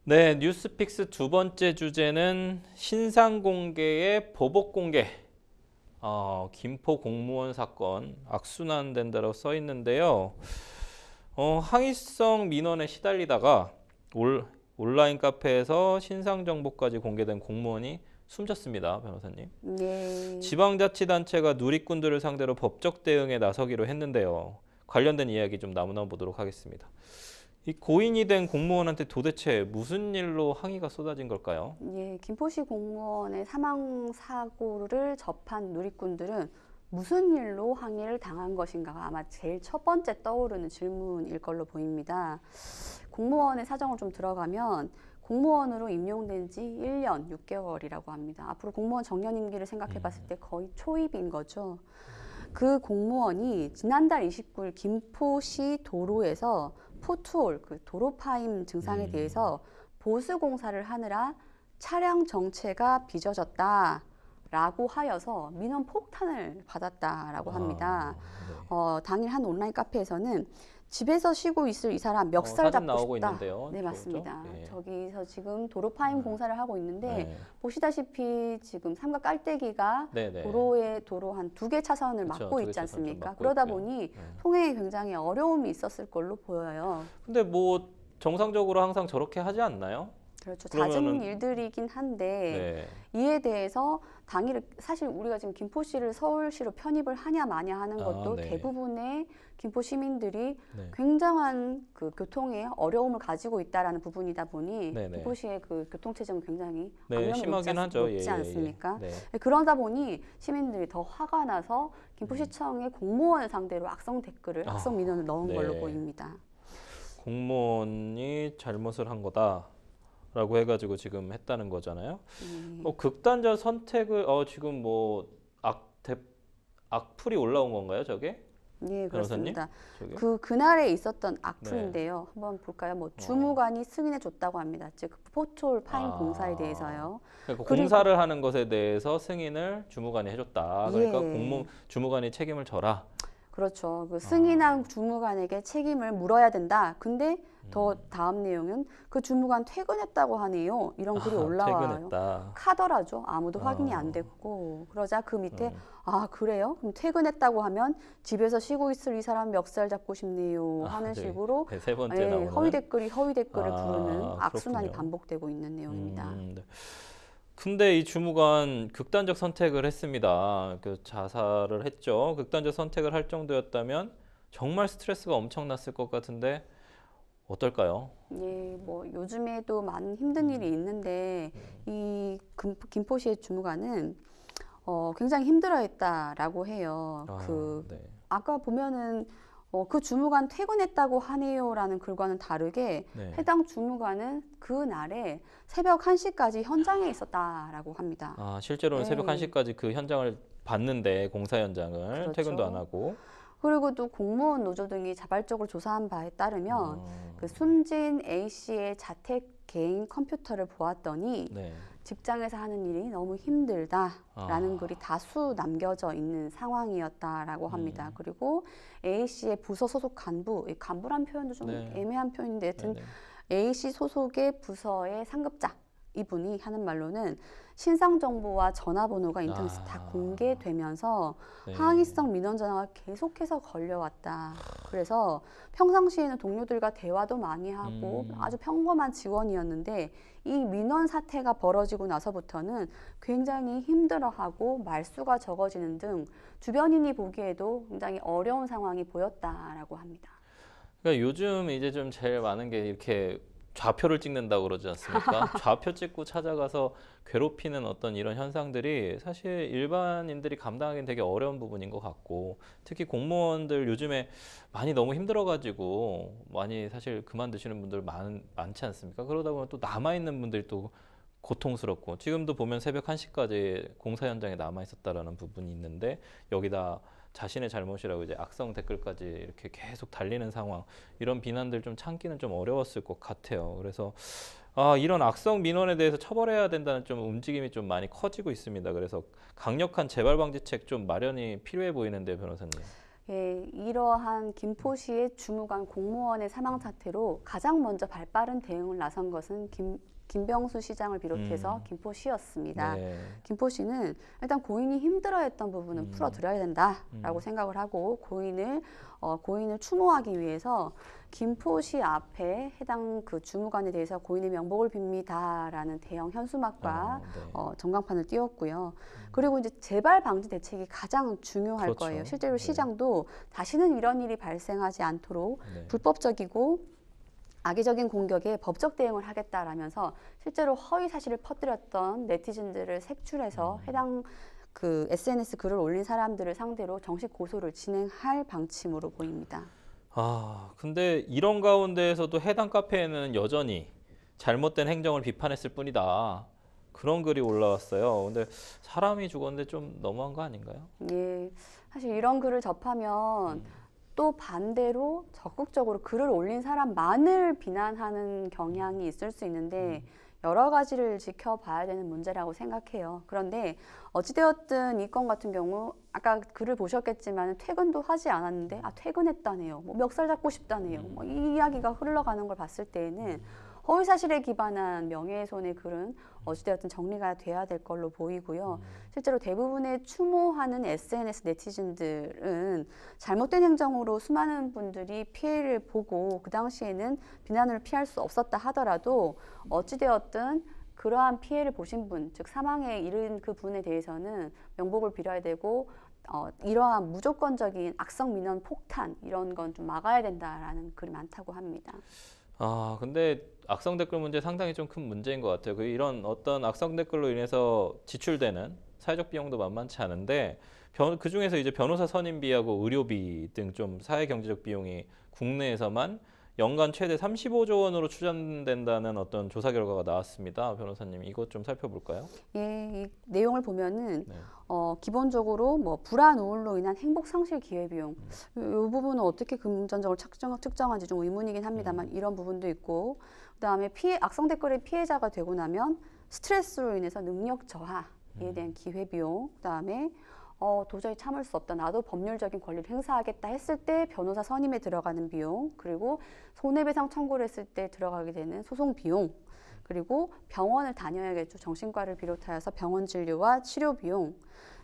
네, 뉴스픽스 두 번째 주제는 신상공개의 보복공개. 김포 공무원 사건 악순환된다고 써 있는데요. 항의성 민원에 시달리다가 온라인 카페에서 신상 정보까지 공개된 공무원이 숨졌습니다, 변호사님. 네. 지방자치단체가 누리꾼들을 상대로 법적 대응에 나서기로 했는데요. 관련된 이야기 좀 나눠 보도록 하겠습니다. 이 고인이 된 공무원한테 도대체 무슨 일로 항의가 쏟아진 걸까요? 예, 김포시 공무원의 사망 사고를 접한 누리꾼들은 무슨 일로 항의를 당한 것인가가 아마 제일 첫 번째 떠오르는 질문일 걸로 보입니다. 공무원의 사정을 좀 들어가면 공무원으로 임용된 지 1년 6개월이라고 합니다. 앞으로 공무원 정년 임기를 생각해 봤을 때 거의 초입인 거죠. 그 공무원이 지난달 29일 김포시 도로에서 포트홀, 그 도로 파임 증상에 대해서 보수 공사를 하느라 차량 정체가 빚어졌다. 라고 하여서 민원 폭탄을 받았다라고 합니다. 네. 당일 한 온라인 카페에서는 집에서 쉬고 있을 이 사람 멱살 사진 잡고 나오고 싶다. 있는데요. 네, 저거죠? 맞습니다. 예. 저기서 지금 도로 파임 공사를 하고 있는데 네. 보시다시피 지금 삼각 깔때기가 네네. 도로 한 2개 차선을 그쵸, 막고 2개 있지 차선 좀 않습니까? 막고 그러다 있고요. 보니 네. 통행에 굉장히 어려움이 있었을 걸로 보여요. 근데 뭐 정상적으로 항상 저렇게 하지 않나요? 그렇죠. 그러면은- 잦은 일들이긴 한데 네. 이에 대해서 당일 사실 우리가 지금 김포시를 서울시로 편입을 하냐 마냐 하는 것도 네. 대부분의 김포 시민들이 네. 굉장한 그 교통에 어려움을 가지고 있다라는 부분이다 보니 네네. 김포시의 그 교통 체증은 굉장히 네, 악명이 심하긴 하죠. 높지 않습니까? 네. 그러다 보니 시민들이 더 화가 나서 김포시청의 공무원을 상대로 악성 댓글을, 악성 민원을 넣은 네. 걸로 보입니다. 공무원이 잘못을 한 거다라고 해가지고 지금 했다는 거잖아요. 음. 극단적 선택을 지금 뭐 악플이 올라온 건가요, 저게? 예, 변호사님? 그렇습니다. 저게? 그날에 있었던 악플인데요. 한번 볼까요? 뭐 주무관이 승인해 줬다고 합니다. 즉 포톨 파임 공사에 대해서요. 그러니까 그리고- 공사를 하는 것에 대해서 승인을 주무관이 해줬다. 그러니까 예. 주무관이 책임을 져라. 그렇죠. 그 승인한 주무관에게 책임을 물어야 된다. 근데 더 다음 내용은 그 주무관 퇴근했다고 하네요. 이런 글이 올라와요. 퇴근했다. 카더라죠. 아무도 확인이 안 됐고 그러자 그 밑에 아 그래요? 그럼 퇴근했다고 하면 집에서 쉬고 있을 이 사람 멱살 잡고 싶네요 하는 네. 식으로 네, 세 번째 예, 나오는 허위 댓글을 부르는 그렇군요. 악순환이 반복되고 있는 내용입니다. 네. 근데 이 주무관 극단적 선택을 했습니다. 그 자살을 했죠. 극단적 선택을 할 정도였다면 정말 스트레스가 엄청났을 것 같은데 어떨까요? 예, 뭐 요즘에도 많은 힘든 일이 있는데 이 김포시의 주무관은 굉장히 힘들어했다라고 해요. 네. 아까 보면은 그 주무관 퇴근했다고 하네요라는 글과는 다르게 네. 해당 주무관은 그 날에 새벽 1시까지 현장에 있었다라고 합니다. 실제로는 네. 새벽 1시까지 그 현장을 봤는데 공사 현장을 그렇죠. 퇴근도 안 하고 그리고 또 공무원 노조 등이 자발적으로 조사한 바에 따르면 그 숨진 A 씨의 자택 개인 컴퓨터를 보았더니 네. 직장에서 하는 일이 너무 힘들다라는 글이 다수 남겨져 있는 상황이었다라고 합니다. 그리고 A 씨의 부서 소속 간부, 이 간부란 표현도 좀 네. 애매한 표현인데, 하여튼 네네. A 씨 소속의 부서의 상급자, 이분이 하는 말로는 신상 정보와 전화번호가 인터넷에 다 공개되면서 네. 항의성 민원 전화가 계속해서 걸려왔다. 그래서 평상시에는 동료들과 대화도 많이 하고 아주 평범한 직원이었는데 이 민원 사태가 벌어지고 나서부터는 굉장히 힘들어하고 말수가 적어지는 등 주변인이 보기에도 굉장히 어려운 상황이 보였다라고 합니다. 그러니까 요즘 이제 좀 제일 많은 게 이렇게 좌표를 찍는다고 그러지 않습니까? 좌표 찍고 찾아가서 괴롭히는 어떤 이런 현상들이 사실 일반인들이 감당하기는 되게 어려운 부분인 것 같고, 특히 공무원들 요즘에 많이 너무 힘들어가지고 많이 사실 그만두시는 분들 많지 않습니까? 그러다 보면 또 남아있는 분들이 또 고통스럽고, 지금도 보면 새벽 1시까지 공사 현장에 남아 있었다라는 부분이 있는데, 여기다 자신의 잘못이라고 이제 악성 댓글까지 이렇게 계속 달리는 상황, 이런 비난들 좀 참기는 좀 어려웠을 것 같아요. 그래서 이런 악성 민원에 대해서 처벌해야 된다는 좀 움직임이 좀 많이 커지고 있습니다. 그래서 강력한 재발 방지책 좀 마련이 필요해 보이는데요, 변호사님. 예, 이러한 김포시의 주무관 공무원의 사망 사태로 가장 먼저 발빠른 대응을 나선 것은 김병수 시장을 비롯해서 김포시였습니다. 네. 김포시는 일단 고인이 힘들어했던 부분은 풀어드려야 된다라고 생각을 하고 고인을 추모하기 위해서 김포시 앞에 해당 그 주무관에 대해서 고인의 명복을 빕니다라는 대형 현수막과 네. 전광판을 띄웠고요. 그리고 이제 재발 방지 대책이 가장 중요할 그렇죠. 거예요. 실제로 네. 시장도 다시는 이런 일이 발생하지 않도록 네. 불법적이고 악의적인 공격에 법적 대응을 하겠다라면서 실제로 허위 사실을 퍼뜨렸던 네티즌들을 색출해서 해당 그 SNS 글을 올린 사람들을 상대로 정식 고소를 진행할 방침으로 보입니다. 근데 이런 가운데에서도 해당 카페에는 여전히 잘못된 행정을 비판했을 뿐이다, 그런 글이 올라왔어요. 근데 사람이 죽었는데 좀 너무한 거 아닌가요? 예, 사실 이런 글을 접하면 또 반대로 적극적으로 글을 올린 사람만을 비난하는 경향이 있을 수 있는데 여러 가지를 지켜봐야 되는 문제라고 생각해요. 그런데 어찌되었든 이 건 같은 경우 아까 글을 보셨겠지만 퇴근도 하지 않았는데 퇴근했다네요. 뭐 멱살 잡고 싶다네요. 뭐 이 이야기가 흘러가는 걸 봤을 때에는 허위 사실에 기반한 명예훼손의 글은 어찌되었든 정리가 돼야 될 걸로 보이고요. 실제로 대부분의 추모하는 SNS 네티즌들은 잘못된 행정으로 수많은 분들이 피해를 보고 그 당시에는 비난을 피할 수 없었다 하더라도 어찌되었든 그러한 피해를 보신 분, 즉 사망에 이른 그 분에 대해서는 명복을 빌어야 되고 이러한 무조건적인 악성 민원 폭탄 이런 건 좀 막아야 된다라는 글이 많다고 합니다. 근데 악성 댓글 문제 상당히 좀 큰 문제인 것 같아요. 이런 어떤 악성 댓글로 인해서 지출되는 사회적 비용도 만만치 않은데, 그 중에서 이제 변호사 선임비하고 의료비 등 좀 사회 경제적 비용이 국내에서만 연간 최대 35조 원으로 추정된다는 어떤 조사 결과가 나왔습니다. 변호사님, 이것 좀 살펴볼까요? 예, 이 내용을 보면은 네. 기본적으로 뭐 불안 우울로 인한 행복 상실 기회 비용 이 부분은 어떻게 금전적으로 측정한지 좀 의문이긴 합니다만 이런 부분도 있고 그다음에 악성 댓글의 피해자가 되고 나면 스트레스로 인해서 능력 저하에 대한 기회 비용 그다음에 도저히 참을 수 없다. 나도 법률적인 권리를 행사하겠다 했을 때 변호사 선임에 들어가는 비용, 그리고 손해배상 청구를 했을 때 들어가게 되는 소송 비용, 그리고 병원을 다녀야겠죠. 정신과를 비롯하여서 병원 진료와 치료 비용,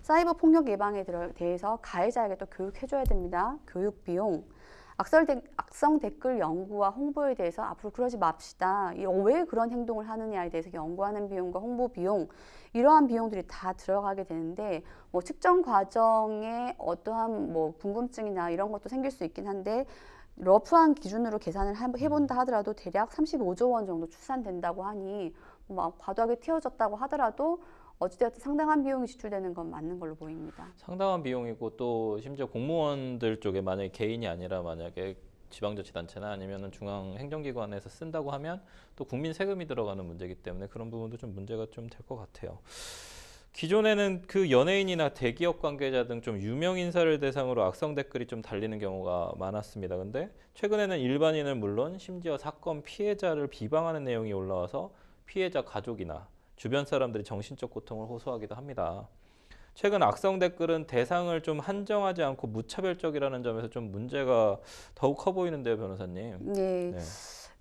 사이버 폭력 예방에 대해서 가해자에게 또 교육해줘야 됩니다. 교육 비용, 악성 댓글 연구와 홍보에 대해서 앞으로 그러지 맙시다. 왜 그런 행동을 하느냐에 대해서 연구하는 비용과 홍보 비용, 이러한 비용들이 다 들어가게 되는데 뭐 측정 과정에 어떠한 뭐 궁금증이나 이런 것도 생길 수 있긴 한데 러프한 기준으로 계산을 해본다 하더라도 대략 35조 원 정도 추산된다고 하니 막 과도하게 튀어졌다고 하더라도 어찌되었든 상당한 비용이 지출되는 건 맞는 걸로 보입니다. 상당한 비용이고, 또 심지어 공무원들 쪽에 만약에 개인이 아니라 만약에 지방자치단체나 아니면 중앙행정기관에서 쓴다고 하면 또 국민 세금이 들어가는 문제이기 때문에 그런 부분도 좀 문제가 좀 될 것 같아요. 기존에는 그 연예인이나 대기업 관계자 등 좀 유명 인사를 대상으로 악성 댓글이 좀 달리는 경우가 많았습니다. 근데 최근에는 일반인은 물론 심지어 사건 피해자를 비방하는 내용이 올라와서 피해자 가족이나 주변 사람들이 정신적 고통을 호소하기도 합니다. 최근 악성 댓글은 대상을 좀 한정하지 않고 무차별적이라는 점에서 좀 문제가 더욱 커 보이는데요, 변호사님. 네. 네.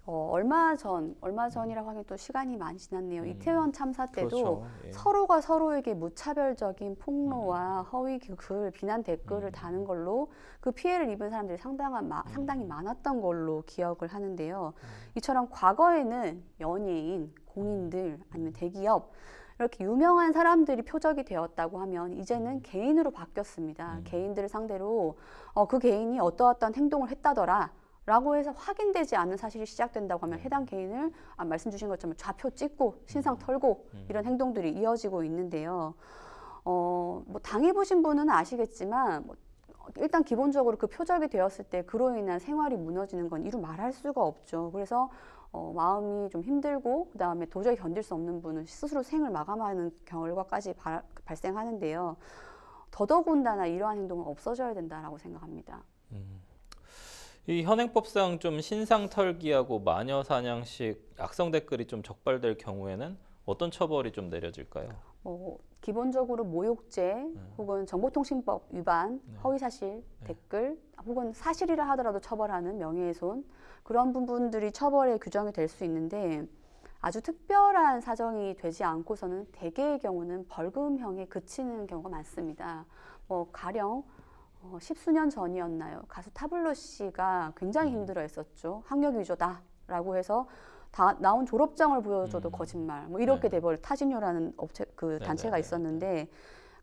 얼마 전이라고 하긴 또 시간이 많이 지났네요. 이태원 참사 때도 그렇죠. 예. 서로가 서로에게 무차별적인 폭로와 허위 글, 비난 댓글을 다는 걸로 그 피해를 입은 사람들이 상당히 많았던 걸로 기억을 하는데요. 이처럼 과거에는 연예인, 공인들 아니면 대기업 이렇게 유명한 사람들이 표적이 되었다고 하면 이제는 개인으로 바뀌었습니다. 개인들을 상대로 그 개인이 어떠어떠한 행동을 했다더라 라고 해서 확인되지 않는 사실이 시작된다고 하면 해당 개인을 말씀 주신 것처럼 좌표 찍고 신상 털고 이런 행동들이 이어지고 있는데요. 뭐 당해보신 분은 아시겠지만 일단 기본적으로 그 표적이 되었을 때 그로 인한 생활이 무너지는 건 이루 말할 수가 없죠. 그래서 마음이 좀 힘들고 그다음에 도저히 견딜 수 없는 분은 스스로 생을 마감하는 결과까지 발생하는데요. 더더군다나 이러한 행동은 없어져야 된다라고 생각합니다. 이 현행법상 좀 신상 털기하고 마녀 사냥식 악성 댓글이 좀 적발될 경우에는 어떤 처벌이 좀 내려질까요? 기본적으로 모욕죄 혹은 정보통신법 위반, 허위사실, 댓글 혹은 사실이라 하더라도 처벌하는 명예훼손 그런 부분들이 처벌의 규정이 될 수 있는데 아주 특별한 사정이 되지 않고서는 대개의 경우는 벌금형에 그치는 경우가 많습니다. 가령 10수년 전이었나요? 가수 타블로 씨가 굉장히 힘들어했었죠. 학력 위조다라고 해서 나온 졸업장을 보여줘도 거짓말. 뭐 이렇게 돼버릴 타진요라는 단체가 있었는데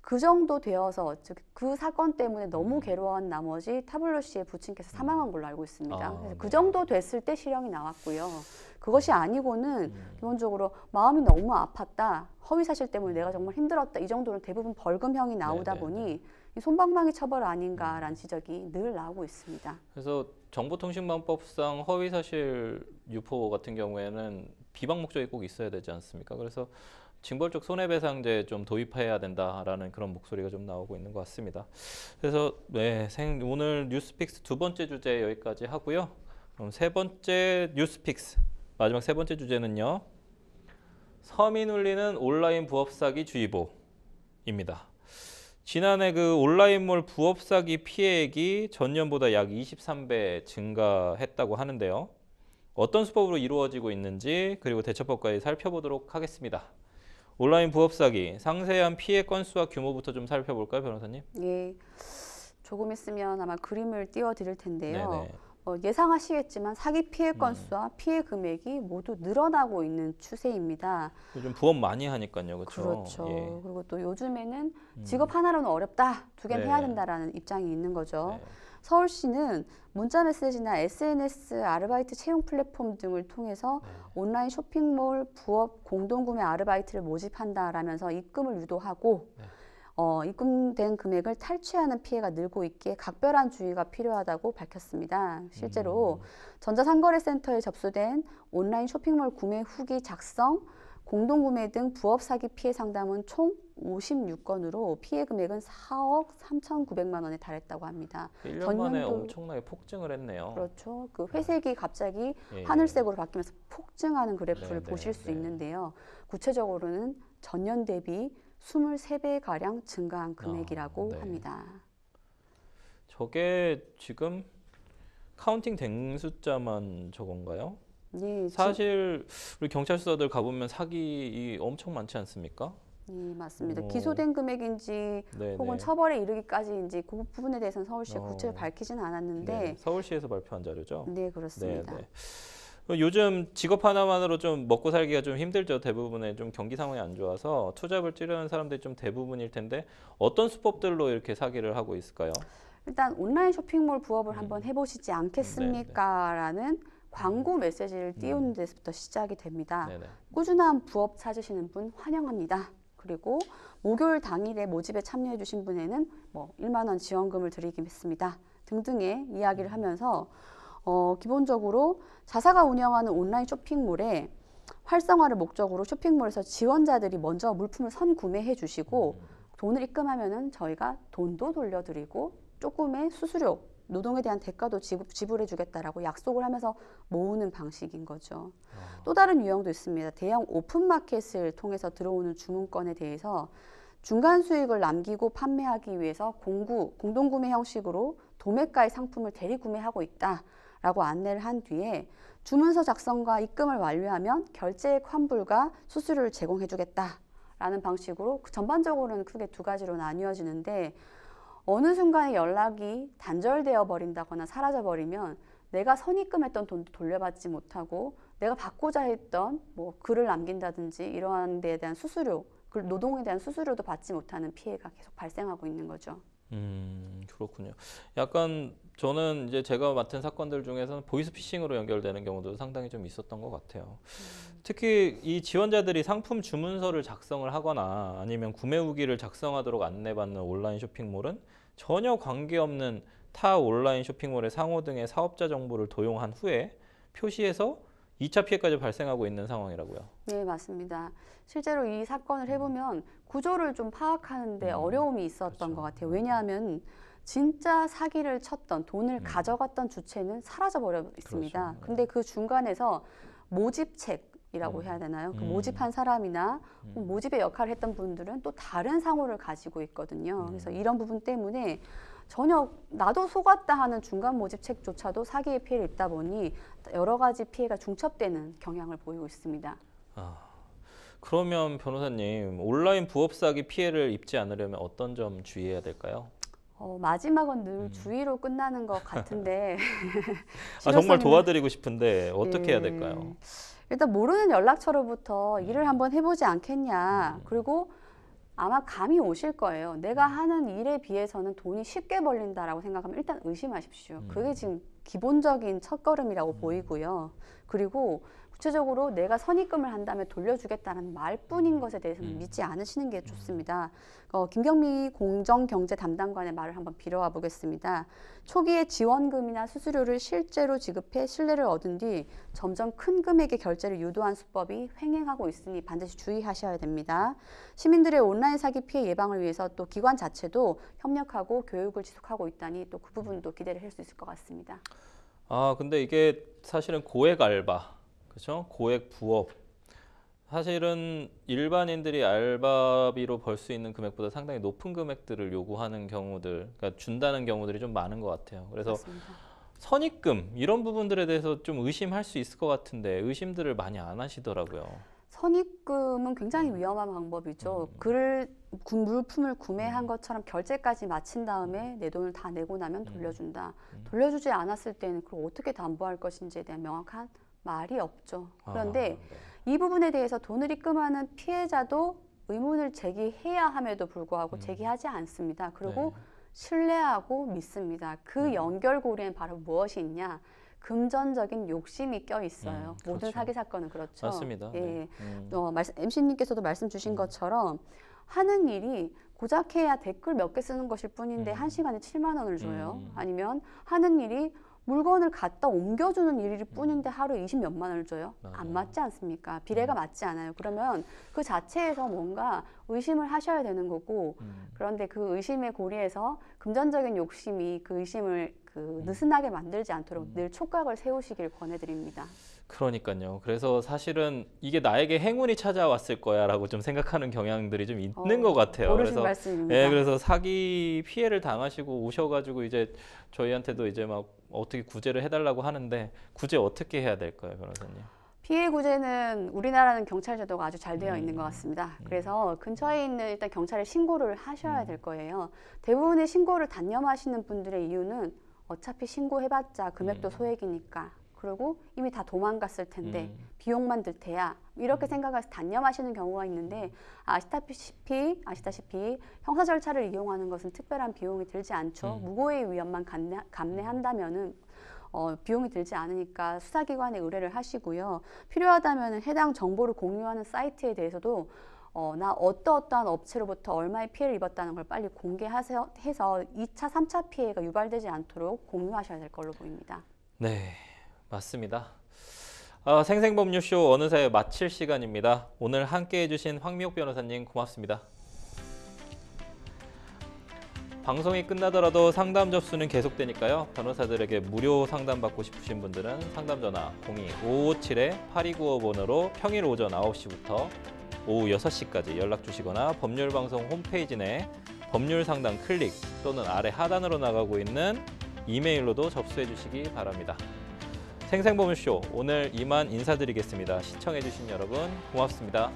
그 정도 되어서 그 사건 때문에 너무 괴로워한 나머지 타블로 씨의 부친께서 사망한 걸로 알고 있습니다. 그래서 그 정도 됐을 때 실형이 나왔고요. 그것이 아니고는 기본적으로 마음이 너무 아팠다. 허위사실 때문에 내가 정말 힘들었다. 이 정도는 대부분 벌금형이 나오다 보니 솜방망이 처벌 아닌가라는 지적이 늘 나오고 있습니다. 그래서 정보통신망법상 허위사실 유포 같은 경우에는 비방 목적이 꼭 있어야 되지 않습니까? 그래서 징벌적 손해배상제 좀 도입해야 된다라는 그런 목소리가 좀 나오고 있는 것 같습니다. 그래서 오늘 뉴스픽스 두 번째 주제 여기까지 하고요. 그럼 세 번째 뉴스픽스 마지막 세 번째 주제는요. 서민 울리는 온라인 부업 사기 주의보입니다. 지난해 그 온라인몰 부업 사기 피해액이 전년보다 약 23배 증가했다고 하는데요. 어떤 수법으로 이루어지고 있는지 그리고 대처법까지 살펴보도록 하겠습니다. 온라인 부업 사기 상세한 피해 건수와 규모부터 좀 살펴볼까요, 변호사님? 예, 조금 있으면 아마 그림을 띄워드릴 텐데요. 네네. 예상하시겠지만 사기 피해 건수와 피해 금액이 모두 늘어나고 있는 추세입니다. 요즘 부업 많이 하니까요, 그렇죠? 그렇죠. 예. 그리고 또 요즘에는 직업 하나로는 어렵다, 두 개는 네. 해야 된다라는 입장이 있는 거죠. 네. 서울시는 문자 메시지나 SNS 아르바이트 채용 플랫폼 등을 통해서 온라인 쇼핑몰 부업 공동구매 아르바이트를 모집한다라면서 입금을 유도하고 입금된 금액을 탈취하는 피해가 늘고 있기에 각별한 주의가 필요하다고 밝혔습니다. 실제로 전자상거래센터에 접수된 온라인 쇼핑몰 구매 후기 작성, 공동구매 등 부업 사기 피해 상담은 총 56건으로 피해 금액은 4억 3,900만 원에 달했다고 합니다. 1년 만에 엄청나게 폭증을 했네요. 그렇죠. 그 회색이 갑자기 예, 하늘색으로 바뀌면서 폭증하는 그래프를 네, 보실 수 네. 있는데요. 구체적으로는 전년 대비 23배가량 증가한 금액이라고 네. 합니다. 저게 지금 카운팅 된 숫자만 저건가요? 예, 사실 우리 경찰서들 가보면 사기 엄청 많지 않습니까? 예, 맞습니다. 기소된 금액인지 네네. 혹은 처벌에 이르기까지인지 그 부분에 대해서는 서울시가 구체를 밝히진 않았는데 네. 서울시에서 발표한 자료죠? 네, 그렇습니다. 네. 요즘 직업 하나만으로 좀 먹고 살기가 좀 힘들죠. 대부분의 좀 경기 상황이 안 좋아서 투잡을 찌르는 사람들이 좀 대부분일 텐데 어떤 수법들로 이렇게 사기를 하고 있을까요? 일단 온라인 쇼핑몰 부업을 한번 해보시지 않겠습니까? 라는 광고 메시지를 띄우는 데서부터 시작이 됩니다. 네네. 꾸준한 부업 찾으시는 분 환영합니다. 그리고 목요일 당일에 모집에 참여해 주신 분에는 1만 원 지원금을 드리겠습니다. 등등의 이야기를 하면서 기본적으로 자사가 운영하는 온라인 쇼핑몰에 활성화를 목적으로 쇼핑몰에서 지원자들이 먼저 물품을 선구매해 주시고 돈을 입금하면은 저희가 돈도 돌려드리고 조금의 수수료, 노동에 대한 대가도 지불해 주겠다라고 약속을 하면서 모으는 방식인 거죠. 또 다른 유형도 있습니다. 대형 오픈마켓을 통해서 들어오는 주문건에 대해서 중간 수익을 남기고 판매하기 위해서 공동구매 형식으로 도매가의 상품을 대리구매하고 있다. 라고 안내를 한 뒤에 주문서 작성과 입금을 완료하면 결제액 환불과 수수료를 제공해 주겠다라는 방식으로 전반적으로는 크게 두 가지로 나뉘어지는데 어느 순간에 연락이 단절되어 버린다거나 사라져 버리면 내가 선입금했던 돈도 돌려받지 못하고 내가 받고자 했던 뭐 글을 남긴다든지 이러한 데에 대한 수수료, 노동에 대한 수수료도 받지 못하는 피해가 계속 발생하고 있는 거죠. 그렇군요. 약간 저는 이제 제가 맡은 사건들 중에서는 보이스피싱으로 연결되는 경우도 상당히 좀 있었던 것 같아요. 특히 이 지원자들이 상품 주문서를 작성을 하거나 아니면 구매 후기를 작성하도록 안내받는 온라인 쇼핑몰은 전혀 관계없는 타 온라인 쇼핑몰의 상호 등의 사업자 정보를 도용한 후에 표시해서 2차 피해까지 발생하고 있는 상황이라고요. 네, 맞습니다. 실제로 이 사건을 해보면 구조를 좀 파악하는데 어려움이 있었던 그렇죠. 것 같아요. 왜냐하면 진짜 사기를 쳤던 돈을 가져갔던 주체는 사라져 버려 있습니다. 그렇죠. 근데 그 중간에서 모집책이라고 해야 되나요? 그 모집한 사람이나 모집의 역할을 했던 분들은 또 다른 상호를 가지고 있거든요. 그래서 이런 부분 때문에 전혀 나도 속았다 하는 중간 모집책조차도 사기의 피해를 입다 보니 여러 가지 피해가 중첩되는 경향을 보이고 있습니다. 그러면 변호사님, 온라인 부업 사기 피해를 입지 않으려면 어떤 점 주의해야 될까요? 마지막은 늘 주의로 끝나는 것 같은데 정말 실효성에는- 도와드리고 싶은데 어떻게 해야 될까요? 일단 모르는 연락처로부터 일을 한번 해보지 않겠냐. 그리고 아마 감이 오실 거예요. 내가 하는 일에 비해서는 돈이 쉽게 벌린다라고 생각하면 일단 의심하십시오. 그게 지금 기본적인 첫걸음이라고 보이고요. 그리고 구체적으로 내가 선입금을 한 다음에 돌려주겠다는 말뿐인 것에 대해서는 믿지 않으시는 게 좋습니다. 김경미 공정경제 담당관의 말을 한번 빌어와 보겠습니다. 초기에 지원금이나 수수료를 실제로 지급해 신뢰를 얻은 뒤 점점 큰 금액의 결제를 유도한 수법이 횡행하고 있으니 반드시 주의하셔야 됩니다. 시민들의 온라인 사기 피해 예방을 위해서 또 기관 자체도 협력하고 교육을 지속하고 있다니 또 그 부분도 기대를 할 수 있을 것 같습니다. 근데 이게 사실은 고액 알바, 그렇죠? 고액 부업. 사실은 일반인들이 알바비로 벌 수 있는 금액보다 상당히 높은 금액들을 요구하는 경우들, 그러니까 준다는 경우들이 좀 많은 것 같아요. 그래서 맞습니다. 선입금 이런 부분들에 대해서 좀 의심할 수 있을 것 같은데 의심들을 많이 안 하시더라고요. 선입금은 굉장히 위험한 방법이죠. 물품을 구매한 것처럼 결제까지 마친 다음에 내 돈을 다 내고 나면 돌려준다. 돌려주지 않았을 때는 그걸 어떻게 담보할 것인지에 대한 명확한 말이 없죠. 그런데 이 부분에 대해서 돈을 입금하는 피해자도 의문을 제기해야 함에도 불구하고 제기하지 않습니다. 그리고 신뢰하고 믿습니다. 그 연결고리엔 바로 무엇이 있냐? 금전적인 욕심이 껴 있어요. 모든 그렇죠. 사기 사건은 그렇죠. 맞습니다. 예. MC님께서도 말씀 주신 것처럼 하는 일이 고작 해야 댓글 몇 개 쓰는 것일 뿐인데 한 시간에 7만 원을 줘요. 아니면 하는 일이 물건을 갖다 옮겨주는 일일 뿐인데 하루에 20몇만 원을 줘요. 안 맞지 않습니까? 비례가 맞지 않아요. 그러면 그 자체에서 뭔가 의심을 하셔야 되는 거고 그런데 그 의심의 고리에서 금전적인 욕심이 그 의심을 느슨하게 만들지 않도록 늘 촉각을 세우시길 권해드립니다. 그러니까요. 그래서 사실은 이게 나에게 행운이 찾아왔을 거야라고 좀 생각하는 경향들이 좀 있는 것 같아요. 어르신 그래서 말씀입니다. 그래서 사기 피해를 당하시고 오셔가지고 이제 저희한테도 이제 막 어떻게 구제를 해달라고 하는데 구제 어떻게 해야 될까요, 변호사님? 피해 구제는 우리나라는 경찰 제도가 아주 잘 되어 있는 것 같습니다. 그래서 근처에 있는 일단 경찰에 신고를 하셔야 될 거예요. 대부분의 신고를 단념하시는 분들의 이유는 어차피 신고해봤자 금액도 소액이니까. 그리고 이미 다 도망갔을 텐데 비용만 들 테야 이렇게 생각해서 단념하시는 경우가 있는데 아시다시피 형사 절차를 이용하는 것은 특별한 비용이 들지 않죠. 무고의 위험만 감내한다면은 비용이 들지 않으니까 수사기관에 의뢰를 하시고요. 필요하다면 해당 정보를 공유하는 사이트에 대해서도 나 어떠어떠한 업체로부터 얼마의 피해를 입었다는 걸 빨리 공개해서 2차, 3차 피해가 유발되지 않도록 공유하셔야 될 걸로 보입니다. 네, 맞습니다. 생생법률쇼 어느새 마칠 시간입니다. 오늘 함께 해주신 황미옥 변호사님 고맙습니다. 방송이 끝나더라도 상담 접수는 계속되니까요. 변호사들에게 무료 상담받고 싶으신 분들은 상담전화 02-557-8295번으로 평일 오전 9시부터 오후 6시까지 연락 주시거나 법률방송 홈페이지 내 법률상담 클릭 또는 아래 하단으로 나가고 있는 이메일로도 접수해 주시기 바랍니다. 생생보험쇼 오늘 이만 인사드리겠습니다. 시청해주신 여러분 고맙습니다.